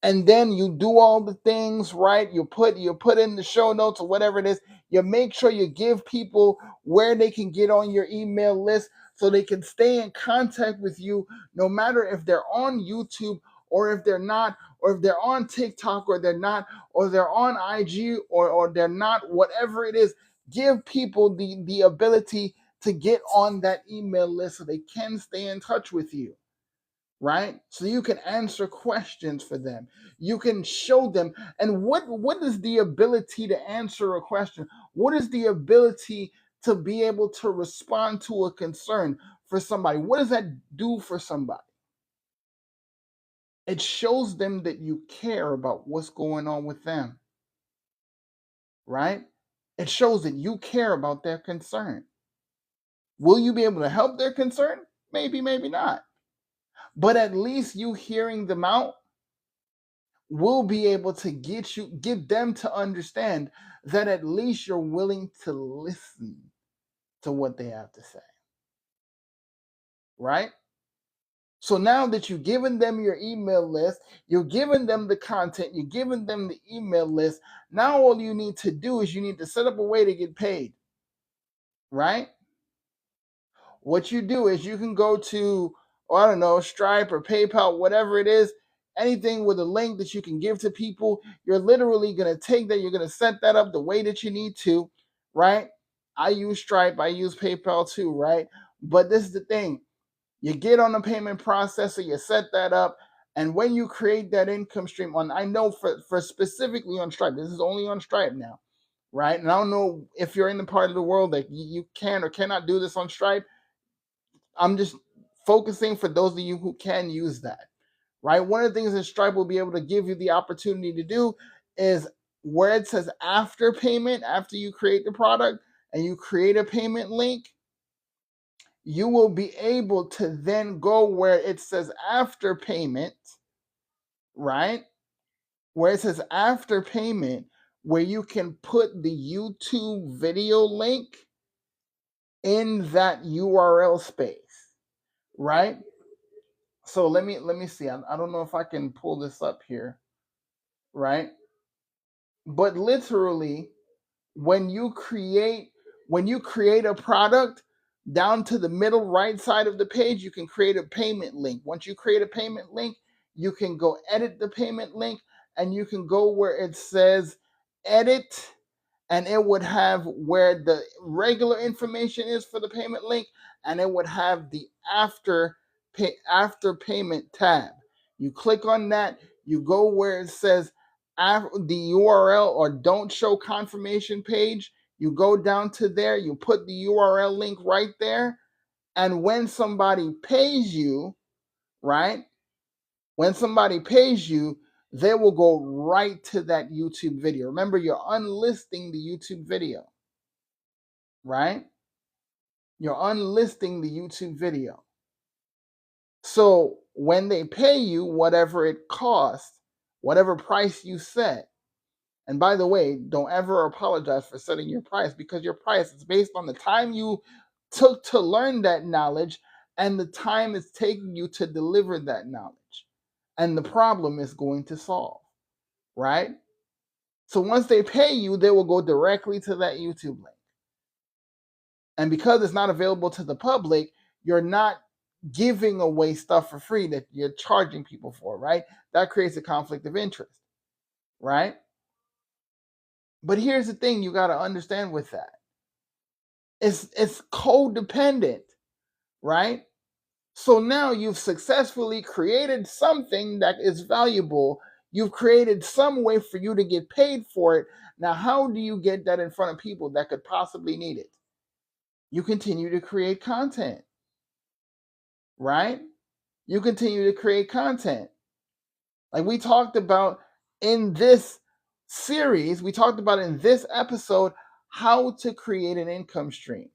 and then you do all the things, right? You put in the show notes or whatever it is. You make sure you give people where they can get on your email list so they can stay in contact with you no matter if they're on YouTube or if they're not, or if they're on TikTok or they're not, or they're on IG or they're not, whatever it is. Give people the ability to get on that email list so they can stay in touch with you, right? So you can answer questions for them. You can show them. And what is the ability to answer a question? What is the ability to be able to respond to a concern for somebody? What does that do for somebody? It shows them that you care about what's going on with them, right? It shows that you care about their concern. Will you be able to help their concern? Maybe, maybe not. But at least you hearing them out will be able to get them to understand that at least you're willing to listen to what they have to say. Right? So now that you've given them your email list, you're giving them the content, you're giving them the email list. Now all you need to do is you need to set up a way to get paid. Right? What you do is you can go to, I don't know, Stripe or PayPal, whatever it is, anything with a link that you can give to people. You're literally going to take that, you're going to set that up the way that you need to, right? I use Stripe, I use PayPal too, right? But this is the thing. You get on the payment processor, you set that up, and when you create that income stream on, I know for specifically on Stripe, this is only on Stripe now, right? And I don't know if you're in the part of the world that you can or cannot do this on Stripe. I'm just focusing for those of you who can use that, right? One of the things that Stripe will be able to give you the opportunity to do is where it says after payment, after you create the product and you create a payment link, you will be able to then go where it says after payment, right? Where it says after payment, where you can put the YouTube video link in that URL space, right? So let me see. I don't know if I can pull this up here, right? But literally, when you create a product, down to the middle right side of the page, you can create a payment link. Once you create a payment link, you can go edit the payment link, and you can go where it says edit, and it would have where the regular information is for the payment link, and it would have the after payment tab. You click on that, you go where it says the URL or don't show confirmation page. You go down to there, you put the URL link right there, and when somebody pays you, right? When somebody pays you, they will go right to that YouTube video. Remember, you're unlisting the YouTube video, right? You're unlisting the YouTube video. So when they pay you, whatever it costs, whatever price you set, and by the way, don't ever apologize for setting your price, because your price is based on the time you took to learn that knowledge and the time it's taking you to deliver that knowledge and the problem is going to solve, right? So once they pay you, they will go directly to that YouTube link. And because it's not available to the public, you're not giving away stuff for free that you're charging people for, right? That creates a conflict of interest, right? But here's the thing you got to understand with that. It's codependent, right? So now you've successfully created something that is valuable. You've created some way for you to get paid for it. Now, how do you get that in front of people that could possibly need it? You continue to create content, right? You continue to create content. Like we talked about in this series, we talked about in this episode, how to create an income stream,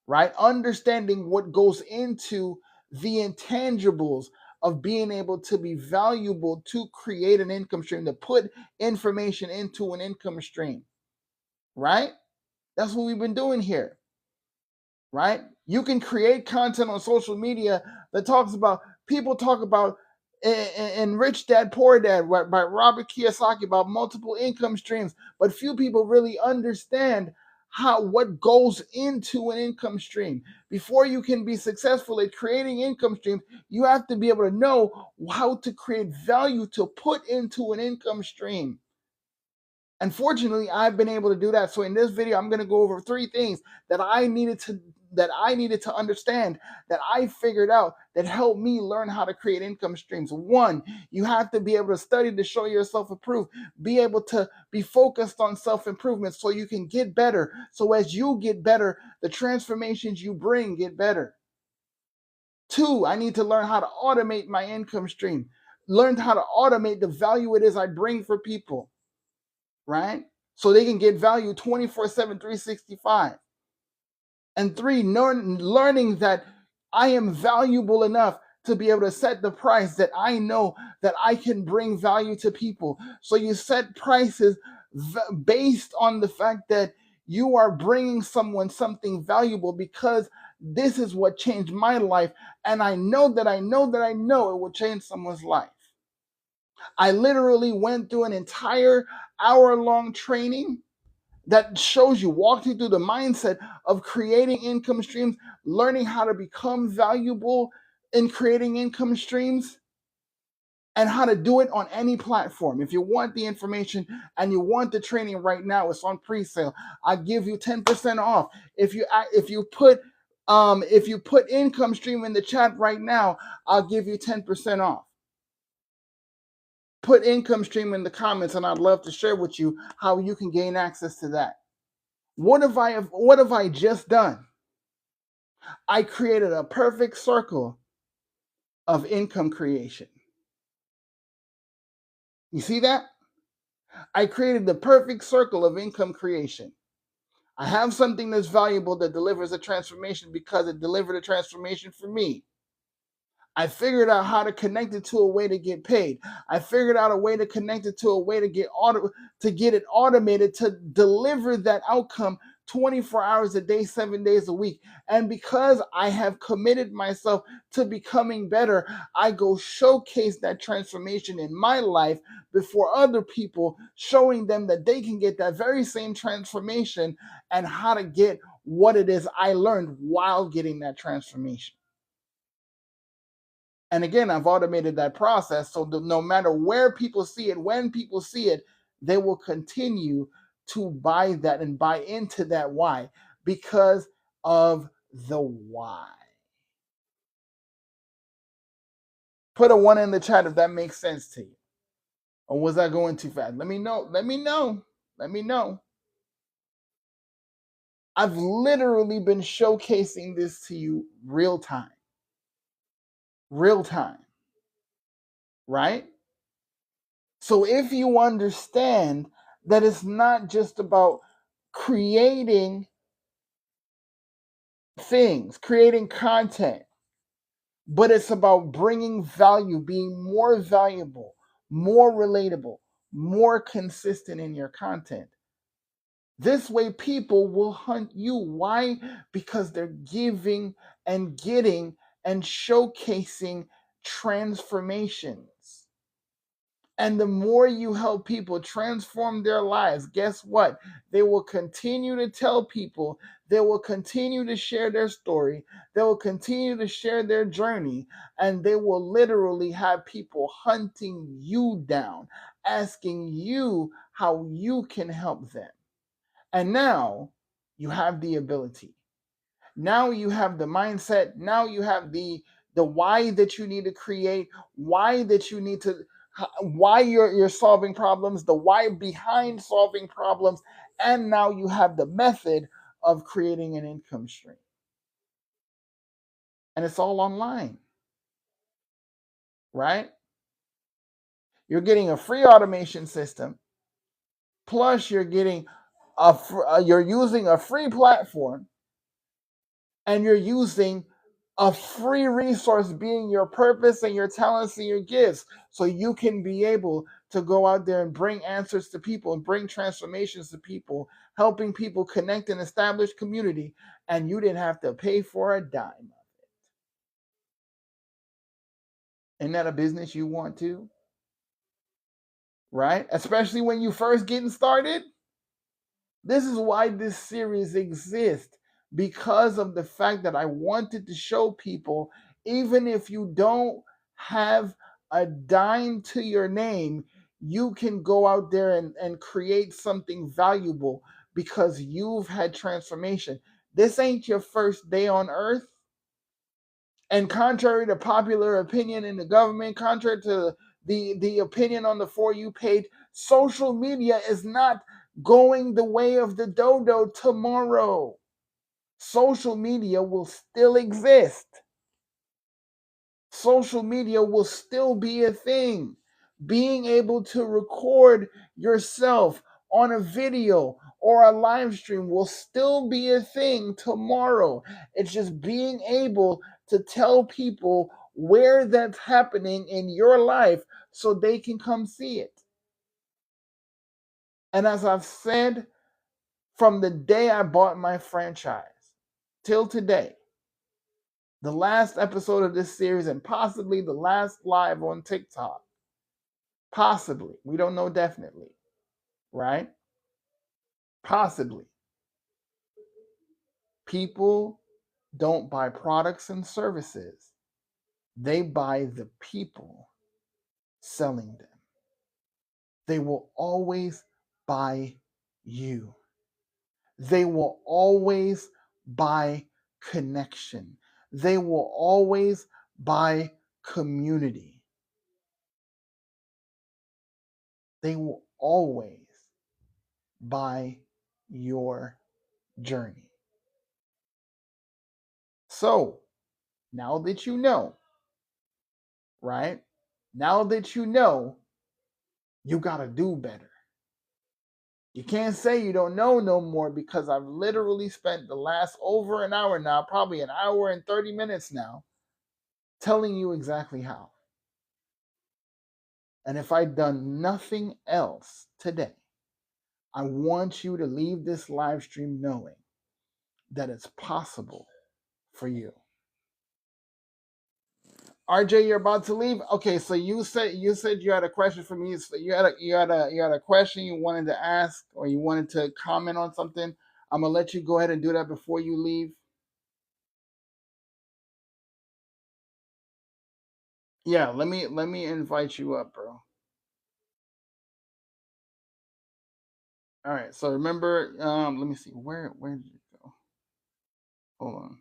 right? Understanding what goes into the intangibles of being able to be valuable to create an income stream, to put information into an income stream, right? That's what we've been doing here, right? You can create content on social media that talks about, people talk about in Rich Dad Poor Dad by Robert Kiyosaki about multiple income streams, but few people really understand what goes into an income stream. Before you can be successful at creating income streams, you have to be able to know how to create value to put into an income stream. Unfortunately, I've been able to do that. So in this video, I'm going to go over 3 things that I needed to understand, that I figured out, that helped me learn how to create income streams. 1, you have to be able to study to show yourself approved. Be able to be focused on self-improvement so you can get better. So as you get better, the transformations you bring get better. 2, I need to learn how to automate my income stream. Learn how to automate the value it is I bring for people, right? So they can get value 24/7, 365. And 3, learning that I am valuable enough to be able to set the price that I know that I can bring value to people. So you set prices based on the fact that you are bringing someone something valuable, because this is what changed my life. And I know that I know that I know it will change someone's life. I literally went through an entire hour-long training that walks you through the mindset of creating income streams, learning how to become valuable in creating income streams, and how to do it on any platform. If you want the information and you want the training right now, it's on pre-sale. I give you 10% off. If you put income stream in the chat right now, I'll give you 10% off. Put income stream in the comments, and I'd love to share with you how you can gain access to that. What have I just done? I created a perfect circle of income creation. You see that? I created the perfect circle of income creation. I have something that's valuable that delivers a transformation because it delivered a transformation for me. I figured out how to connect it to a way to get paid. I figured out a way to connect it to a way to get it automated to deliver that outcome 24 hours a day, 7 days a week. And because I have committed myself to becoming better, I go showcase that transformation in my life before other people, showing them that they can get that very same transformation and how to get what it is I learned while getting that transformation. And again, I've automated that process so that no matter where people see it, when people see it, they will continue to buy that and buy into that. Why? Because of the why. Put a 1 in the chat if that makes sense to you. Or was I going too fast? Let me know. Let me know. Let me know. I've literally been showcasing this to you real time. Real time. Right? So if you understand that it's not just about creating things, creating content, but it's about bringing value, being more valuable, more relatable, more consistent in your content. This way people will hunt you. Why? Because they're giving and getting and showcasing transformations. And the more you help people transform their lives, guess what? They will continue to tell people, they will continue to share their story, they will continue to share their journey, and they will literally have people hunting you down, asking you how you can help them. And now you have the ability. Now you have the mindset. Now you have the why that you need to create, why that you need to, why you're solving problems, the why behind solving problems, and now you have the method of creating an income stream. And it's all online, right? You're getting a free automation system, plus you're getting you're using a free platform, and you're using a free resource, being your purpose and your talents and your gifts, so you can be able to go out there and bring answers to people and bring transformations to people, helping people connect and establish community, and you didn't have to pay for a dime. Isn't that a business you want to? Right? Especially when you first getting started. This is why this series exists, because of the fact that I wanted to show people, even if you don't have a dime to your name, you can go out there and create something valuable because you've had transformation. This ain't your first day on earth. And contrary to popular opinion in the government, contrary to the opinion on the For You page, social media is not going the way of the dodo tomorrow. Social media will still exist. Social media will still be a thing. Being able to record yourself on a video or a live stream will still be a thing tomorrow. It's just being able to tell people where that's happening in your life so they can come see it. And as I've said, from the day I bought my franchise till today, the last episode of this series and possibly the last live on TikTok, possibly, we don't know definitely, right? Possibly. People don't buy products and services. They buy the people selling them. They will always buy you. They will always buy connection. They will always buy community. They will always buy your journey. So, now that you know, right? Now that you know, you got to do better. You can't say you don't know no more, because I've literally spent the last over an hour now, probably an hour and 30 minutes now, telling you exactly how. And if I'd done nothing else today, I want you to leave this live stream knowing that it's possible for you. RJ, you're about to leave. Okay, so you said you had a question for me. So you had a question you wanted to ask, or you wanted to comment on something. I'm gonna let you go ahead and do that before you leave. Yeah, let me invite you up, bro. All right. So remember, let me see. Where did you go? Hold on.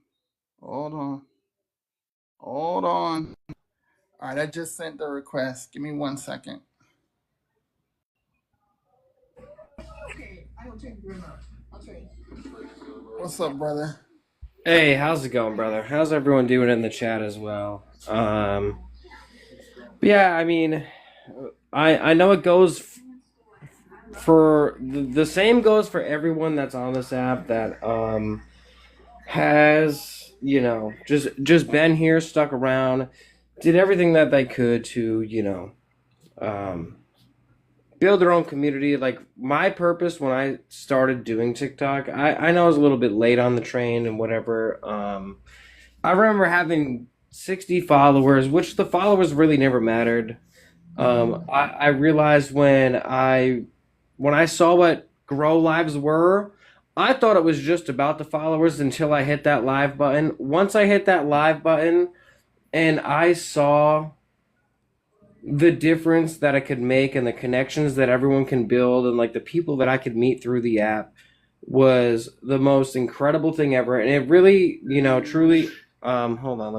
Hold on. Hold on. All right, I just sent the request. Give me 1 second. What's up, brother? Hey, how's it going, brother? How's everyone doing in the chat as well? Yeah, I mean, I know it goes for the same goes for everyone that's on this app that has just been here, stuck around, did everything that they could to um build their own community. Like my purpose when I started doing TikTok, I know I was a little bit late on the train and whatever. I remember having 60 followers, which the followers really never mattered. I realized when I saw what grow lives were, I thought it was just about the followers until I hit that live button. Once I hit that live button and I saw the difference that I could make and the connections that everyone can build and like the people that I could meet through the app was the most incredible thing ever. And it really, truly, hold on,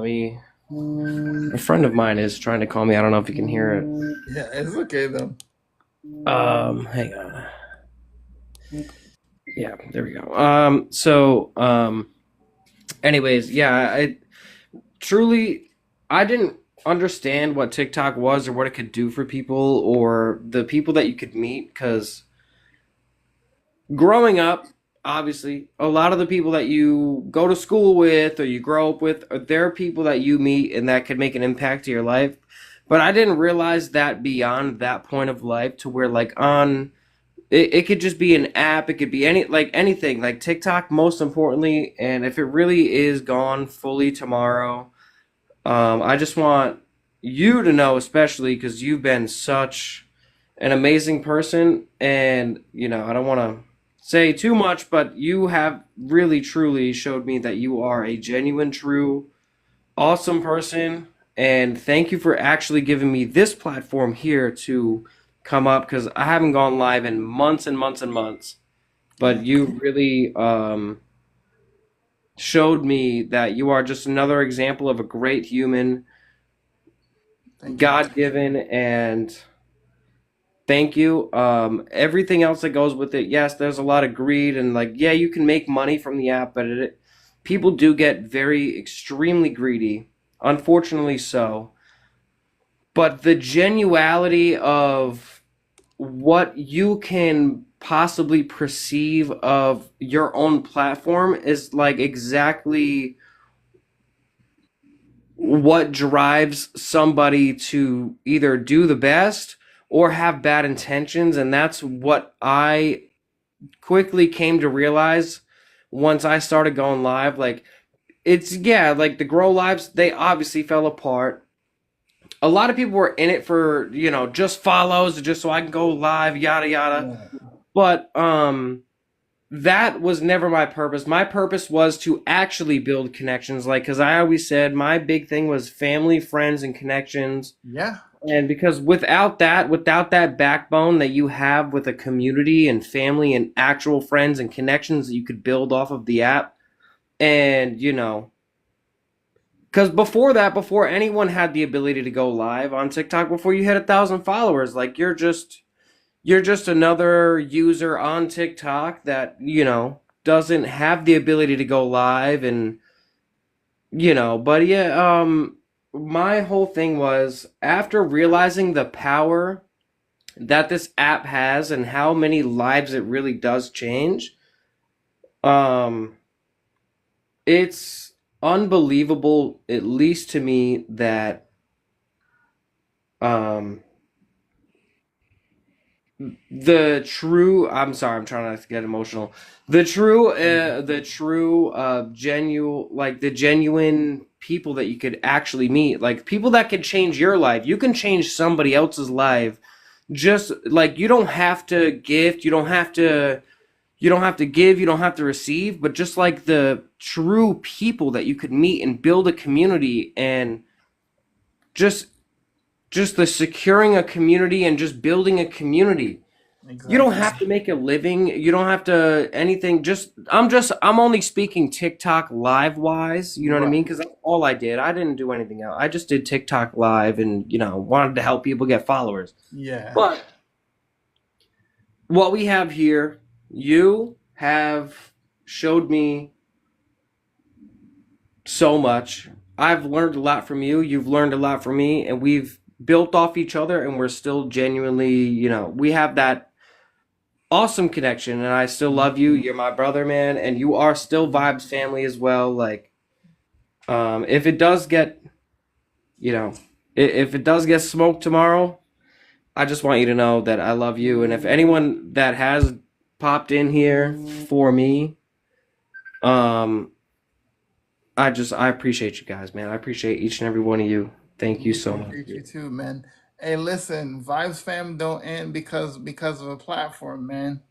a friend of mine is trying to call me. I don't know if you can hear it. Yeah, it's okay though. Hang on. Yeah, there we go. Anyways, yeah, I truly, I didn't understand what TikTok was or what it could do for people or the people that you could meet because growing up, obviously, a lot of the people that you go to school with or you grow up with, they're people that you meet and that could make an impact to your life. But I didn't realize that beyond that point of life to where like it could just be an app, it could be anything, like TikTok most importantly, and if it really is gone fully tomorrow, I just want you to know, especially because you've been such an amazing person. And, I don't want to say too much, but you have really truly showed me that you are a genuine, true, awesome person. And thank you for actually giving me this platform here to come up because I haven't gone live in months and months and months. But you really showed me that you are just another example of a great human, Thank you. God given, and thank you. Everything else that goes with it, yes, there's a lot of greed and like, yeah, you can make money from the app, but people do get very extremely greedy, unfortunately so. But the genuality of what you can possibly perceive of your own platform is like exactly what drives somebody to either do the best or have bad intentions. And that's what I quickly came to realize once I started going live. Like, it's, yeah, like the grow lives, they obviously fell apart. A lot of people were in it for, just follows, just so I can go live, yada yada. Yeah, But that was never my purpose. My purpose was to actually build connections. Like, because I always said my big thing was family, friends, and connections. yeah, And because without that backbone that you have with a community and family and actual friends and connections that you could build off of the app, and because before that, before anyone had the ability to go live on TikTok, before you had 1,000 followers, like you're just another user on TikTok that, doesn't have the ability to go live and, but yeah, my whole thing was after realizing the power that this app has and how many lives it really does change, um, it's unbelievable, at least to me, that, um, I'm sorry, I'm trying not to get emotional. The genuine people that you could actually meet, like people that could change your life. You can change somebody else's life. Just like you don't have to gift, you don't have to give, you don't have to receive, but just like the true people that you could meet and build a community and just just the securing a community and just building a community. You don't exactly. have to make a living. You don't have to anything. I'm only speaking TikTok live wise. You know what I Right. mean? Because that's all I did. I didn't do anything else. I just did TikTok live and, wanted to help people get followers. Yeah, But what we have here, you have showed me so much. I've learned a lot from you. You've learned a lot from me. And we've built off each other and we're still genuinely, we have that awesome connection and I still love you. You're my brother, man, and you are still Vibes family as well. Like if it does get, you know, if it does get smoked tomorrow, I just want you to know that I love you, and if anyone that has popped in here for me, um I appreciate you guys, man. I appreciate each and every one of you. Thank you we so much. appreciate you too, man. Hey, listen, Vibes fam don't end because of a platform, man.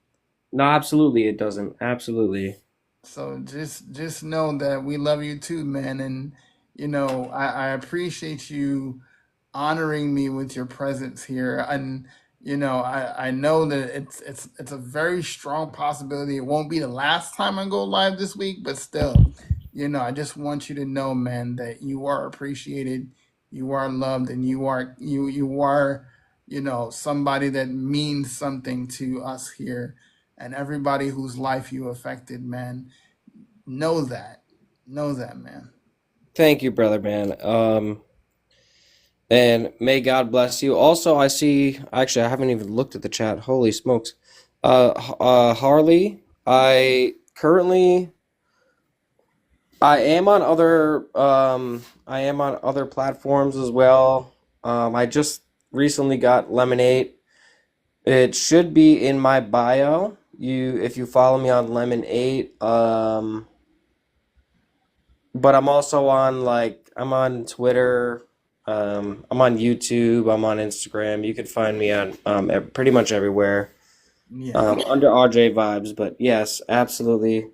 No, absolutely it doesn't. Absolutely. So just know that we love you too, man. And I appreciate you honoring me with your presence here. And I know that it's a very strong possibility it won't be the last time I go live this week, but still, I just want you to know, man, that you are appreciated, you are loved, and you are somebody that means something to us here and everybody whose life you affected, man. Know that. Know that, man. Thank you, brother, man. And may God bless you. Also, I see, actually, I haven't even looked at the chat. Holy smokes. Harley, I am on other platforms as well. I just recently got Lemonade. It should be in my bio. If you follow me on Lemon8, but I'm also on I'm on Twitter. I'm on YouTube. I'm on Instagram. You can find me on pretty much everywhere Yeah. under RJ Vibes. But yes, absolutely.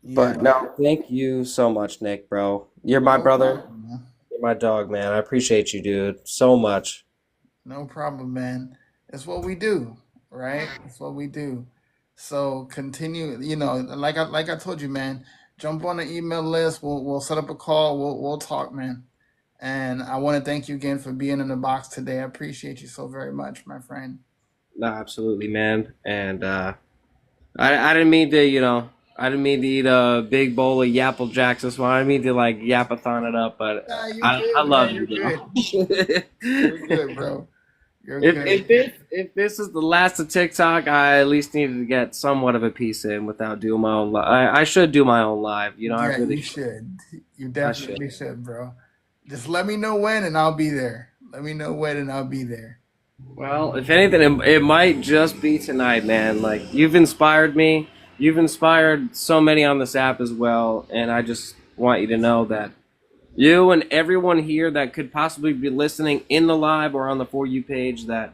Yeah. But no, thank you so much, Nick, bro. You're my No brother. problem, man. You're my dog, man. I appreciate you, dude, so much. No problem, man. It's what we do, right? It's what we do. So continue, like I told you, man. Jump on the email list. We'll set up a call. We'll talk, man. And I want to thank you again for being in the box today. I appreciate you so very much, my friend. No, absolutely, man. And I didn't mean to, I didn't mean to eat a big bowl of Yapple Jacks this one. I didn't mean to like yapathon it up, but Nah, you I good, love man. you, You're bro. good. You're good, bro. You're If good. this is the last of TikTok, I at least needed to get somewhat of a piece in without doing my own live. I should do my own live. I Yeah, really you should. should. You I should. definitely should, bro. Just let me know when, and I'll be there. Let me know when, and I'll be there. Well, if anything, it might just be tonight, man. Like you've inspired me. You've inspired so many on this app as well, and I just want you to know that you and everyone here that could possibly be listening in the live or on the For You page, that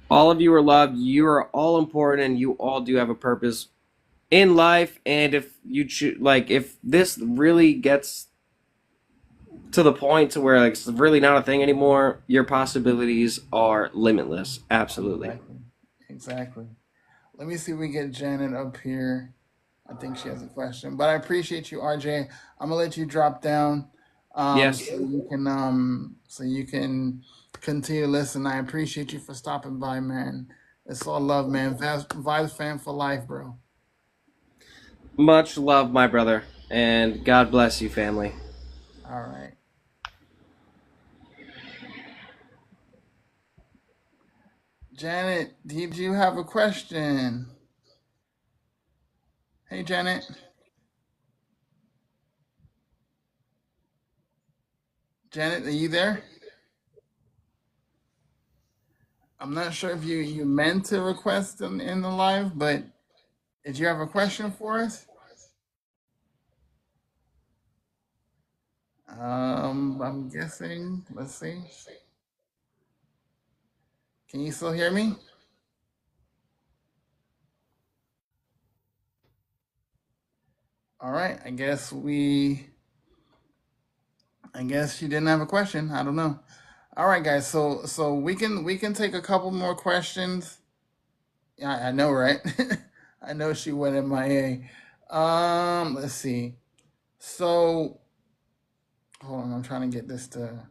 all of you are loved. You are all important, and you all do have a purpose in life. And if you like, if this really gets to the point to where like it's really not a thing anymore, your possibilities are limitless. Absolutely. Exactly. Exactly. Let me see if we get Janet up here. I think she has a question, but I appreciate you, RJ. I'm gonna let you drop down, Yes. so you can continue to listen. I appreciate you for stopping by, man. It's all love, man. Vibes fan for life, bro. Much love, my brother, and God bless you, family. All right, Janet, did you have a question? Hey, Janet. Janet, are you there? I'm not sure if you meant to request in the live, but did you have a question for us? I'm guessing. Let's see. Can you still hear me? All right. I guess she didn't have a question. I don't know. All right, guys. So we can take a couple more questions. Yeah, I know, right? I know she went MIA. Let's see. So hold on. I'm trying to get this to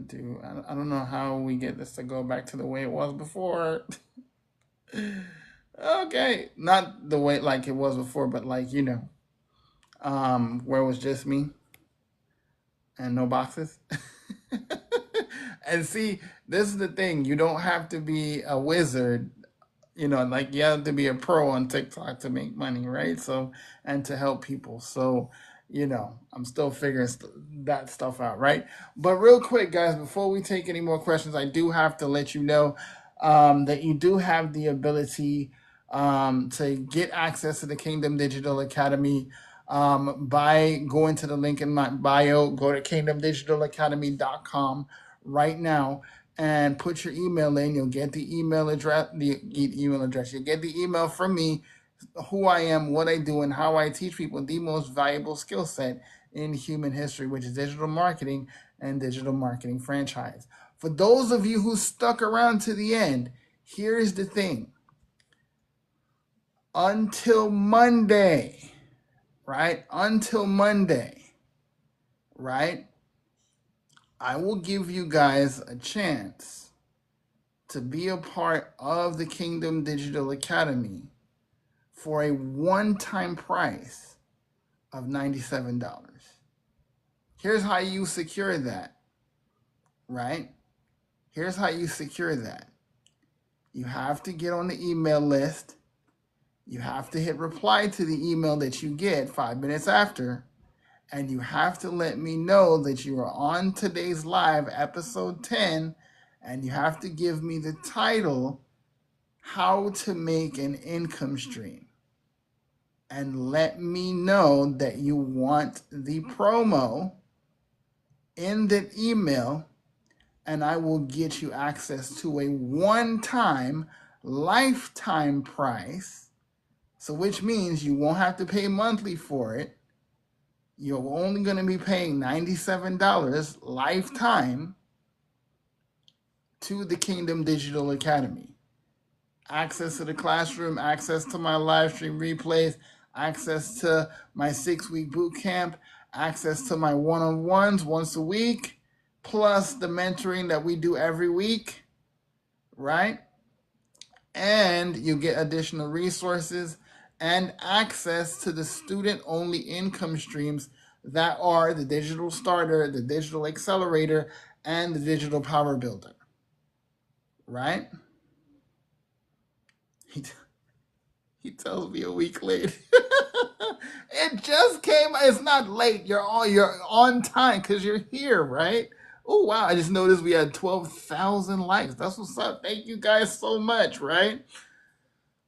do. I don't know how we get this to go back to the way it was before. Okay, not the way like it was before, but like where it was just me and no boxes. And see, this is the thing. You don't have to be a wizard, like you have to be a pro on TikTok to make money, right? So, and to help people. So, I'm still figuring that stuff out, right? But real quick, guys, before we take any more questions, I do have to let you know that you do have the ability to get access to the Kingdom Digital Academy by going to the link in my bio. Go to kingdomdigitalacademy.com right now and put your email in. You'll get the email address. You'll get the email from me, who I am, what I do, and how I teach people the most valuable skill set in human history, which is digital marketing and digital marketing franchise. For those of you who stuck around to the end, here's the thing. Until Monday, right? Until Monday, right? I will give you guys a chance to be a part of the Kingdom Digital Academy for a one-time price of $97. Here's how you secure that, right? Here's how you secure that. You have to get on the email list. You have to hit reply to the email that you get 5 minutes after. And you have to let me know that you are on today's live, episode 10. And you have to give me the title, How to Make an Income Stream. And let me know that you want the promo in the email, and I will get you access to a one-time lifetime price. So which means you won't have to pay monthly for it. You're only going to be paying $97 lifetime to the Kingdom Digital Academy. Access to the classroom, access to my live stream replays, access to my 6-week boot camp, access to my one-on-ones once a week, plus the mentoring that we do every week, right? And you get additional resources and access to the student-only income streams that are the Digital Starter, the Digital Accelerator, and the Digital Power Builder, right? He tells me a week late. It just came. It's not late. You're on time because you're here, right? Oh wow! I just noticed we had 12,000 likes. That's what's up. Thank you guys so much, right?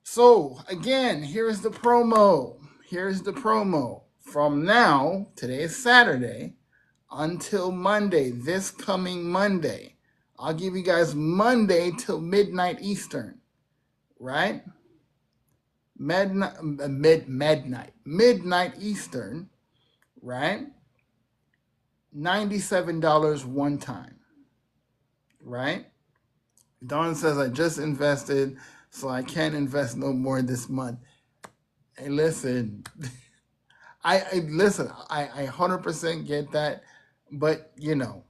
So again, here's the promo. Here's the promo. From now, today is Saturday, until Monday, this coming Monday. I'll give you guys Monday till midnight Eastern, right? Midnight Eastern, right? $97 one time, right? Dawn says, I just invested, so I can't invest no more this month. Hey, listen, I 100% get that, but you know,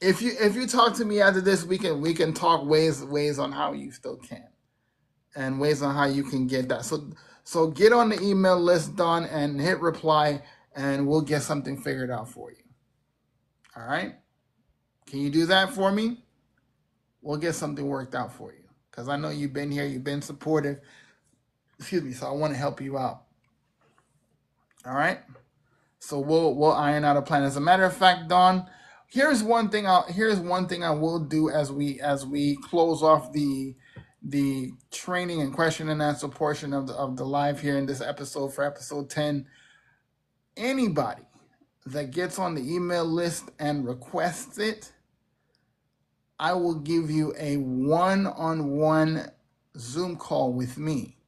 if you talk to me after this weekend, we can talk ways on how you still can, and ways on how you can get that. So get on the email list, Dawn, and hit reply, and we'll get something figured out for you. All right? Can you do that for me? We'll get something worked out for you, because I know you've been here, you've been supportive. Excuse me. So I want to help you out. All right? So we'll iron out a plan. As a matter of fact, Dawn, here's one thing I will do as we close off the training and question and answer portion of the live here in this episode for episode 10. Anybody that gets on the email list and requests it, I will give you a one-on-one Zoom call with me,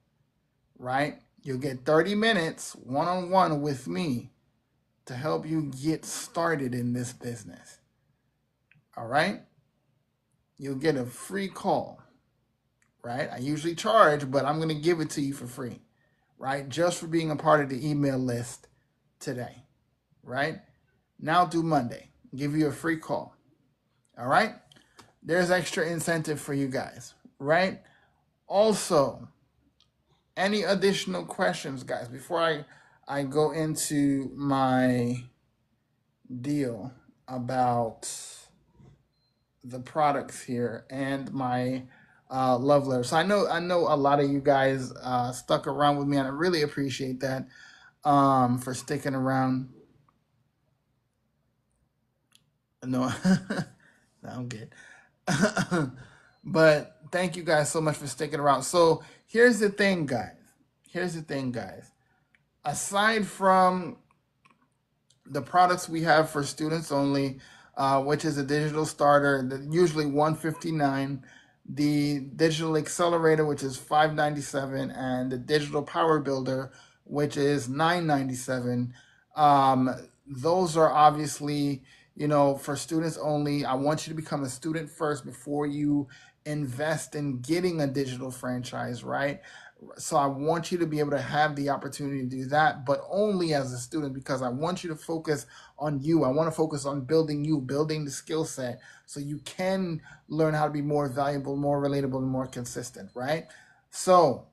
right? You'll get 30 minutes one-on-one with me to help you get started in this business. All right? You'll get a free call, right? I usually charge, but I'm going to give it to you for free, right? Just for being a part of the email list today, right? Now do Monday. Give you a free call. All right? There's extra incentive for you guys, right? Also, any additional questions, guys, before I go into my deal about the products here and my love letter. So I know a lot of you guys stuck around with me, and I really appreciate that for sticking around. No, no, I'm good. But thank you guys so much for sticking around. So here's the thing, guys. Aside from the products we have for students only, which is a digital starter, usually $159, the digital accelerator, which is $597, and the digital power builder, which is $997. Those are obviously, for students only. I want you to become a student first before you invest in getting a digital franchise, right? So I want you to be able to have the opportunity to do that, but only as a student, because I want you to focus on you. I want to focus on building you, building the skill set, so you can learn how to be more valuable, more relatable, and more consistent, right? So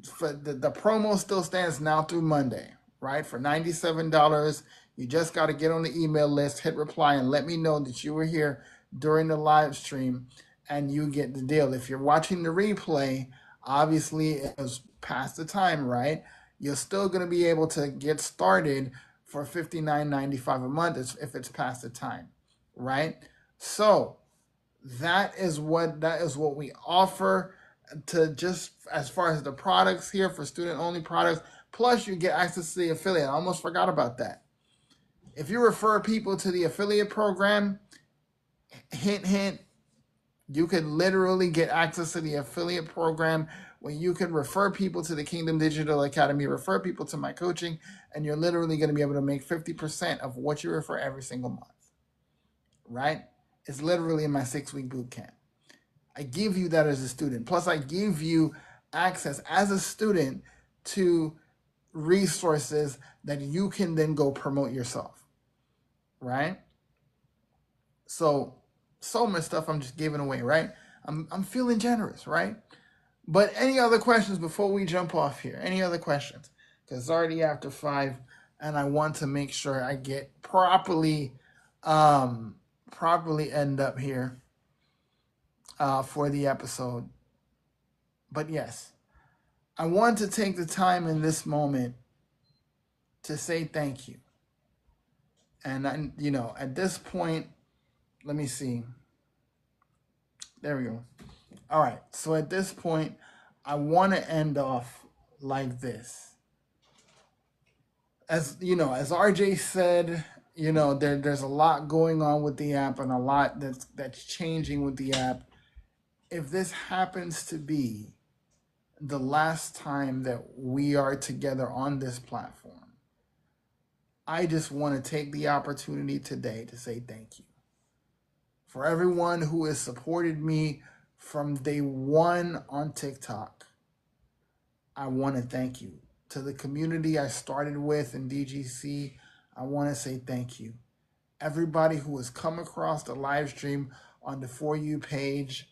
for the promo still stands now through Monday, right? For $97, you just got to get on the email list, hit reply, and let me know that you were here during the live stream, and you get the deal. If you're watching the replay, obviously it was past the time, right? You're still going to be able to get started for $59.95 a month if it's past the time, right? So that is what we offer, to just as far as the products here for student only products. Plus you get access to the affiliate. I almost forgot about that. If you refer people to the affiliate program, hint, hint, you could literally get access to the affiliate program where you can refer people to the Kingdom Digital Academy, refer people to my coaching, and you're literally going to be able to make 50% of what you refer every single month. Right? It's literally in my 6-week boot camp. I give you that as a student. Plus, I give you access as a student to resources that you can then go promote yourself. Right? So much stuff I'm just giving away, right? I'm feeling generous, right? But any other questions before we jump off here? Any other questions? Because it's already after 5, and I want to make sure I get properly end up here for the episode. But yes, I want to take the time in this moment to say thank you. And at this point, let me see. There we go. All right. So at this point, I want to end off like this. As RJ said, there's a lot going on with the app and a lot that's changing with the app. If this happens to be the last time that we are together on this platform, I just want to take the opportunity today to say thank you. For everyone who has supported me from day one on TikTok, I want to thank you. To the community I started with in DGC, I want to say thank you. Everybody who has come across the live stream on the For You page,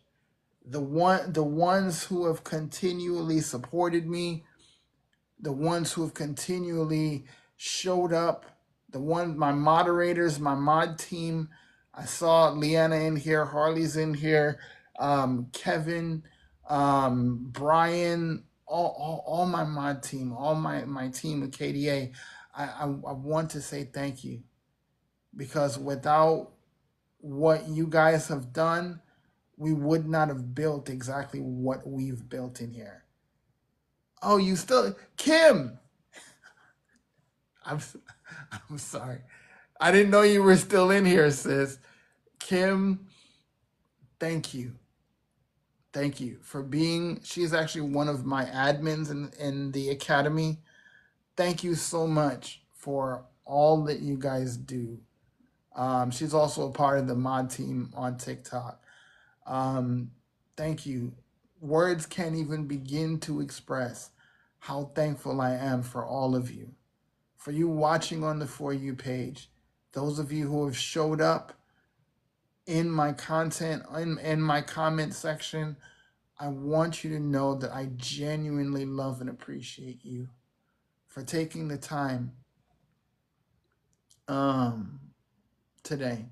the ones who have continually supported me, the ones who have continually showed up, my moderators, my mod team. I saw Leanna in here, Harley's in here, Kevin, Brian, all my mod team, all my team at KDA. I want to say thank you, because without what you guys have done, we would not have built exactly what we've built in here. Oh, you still, Kim? I'm sorry. I didn't know you were still in here, sis. Kim, thank you. Thank you for being, she's actually one of my admins in the academy. Thank you so much for all that you guys do. She's also a part of the mod team on TikTok. Thank you. Words can't even begin to express how thankful I am for all of you. For you watching on the For You page, those of you who have showed up in my content, in my comment section, I want you to know that I genuinely love and appreciate you for taking the time today.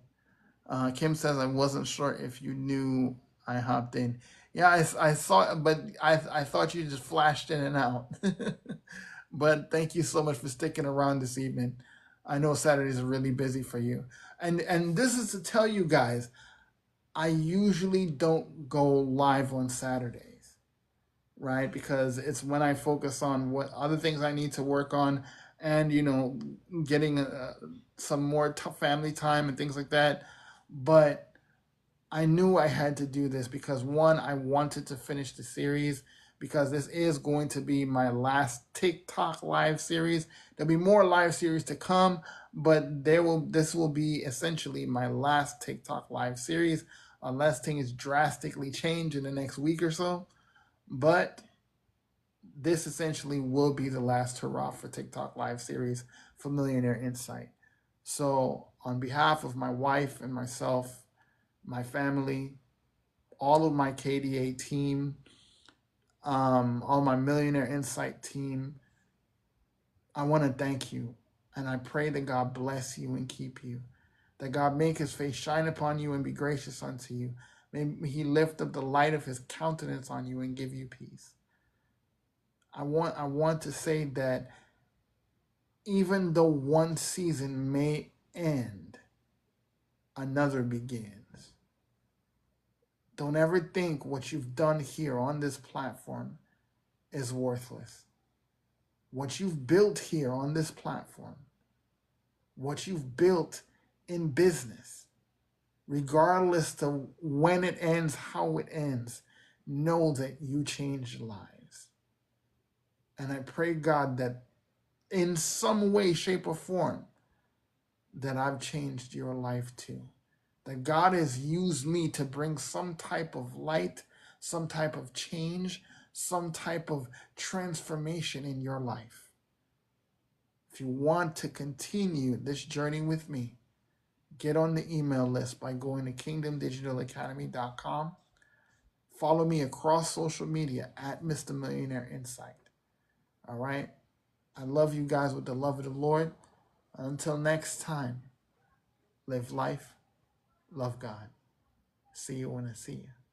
Kim says, I wasn't sure if you knew I hopped in. Yeah, I saw, but I thought you just flashed in and out. But thank you so much for sticking around this evening. I know Saturdays are really busy for you. And this is to tell you guys, I usually don't go live on Saturdays, right? Because it's when I focus on what other things I need to work on, and getting some more family time and things like that. But I knew I had to do this because, one, I wanted to finish the series, because this is going to be my last TikTok live series. There'll be more live series to come, but this will be essentially my last TikTok live series, unless things drastically change in the next week or so. But this essentially will be the last hurrah for TikTok live series for Millionaire Insight. So on behalf of my wife and myself, my family, all of my KDA team, all my Millionaire Insight team, I want to thank you. And I pray that God bless you and keep you. That God make his face shine upon you and be gracious unto you. May he lift up the light of his countenance on you and give you peace. I want to say that even though one season may end, another begins. Don't ever think what you've done here on this platform is worthless. What you've built here on this platform what you've built in business, regardless of when it ends, how it ends, know that you changed lives. And I pray, God, that in some way, shape, or form, that I've changed your life too. That God has used me to bring some type of light, some type of change, some type of transformation in your life. If you want to continue this journey with me, get on the email list by going to kingdomdigitalacademy.com. Follow me across social media at Mr. Millionaire Insight. All right? I love you guys with the love of the Lord. Until next time, live life, love God. See you when I see you.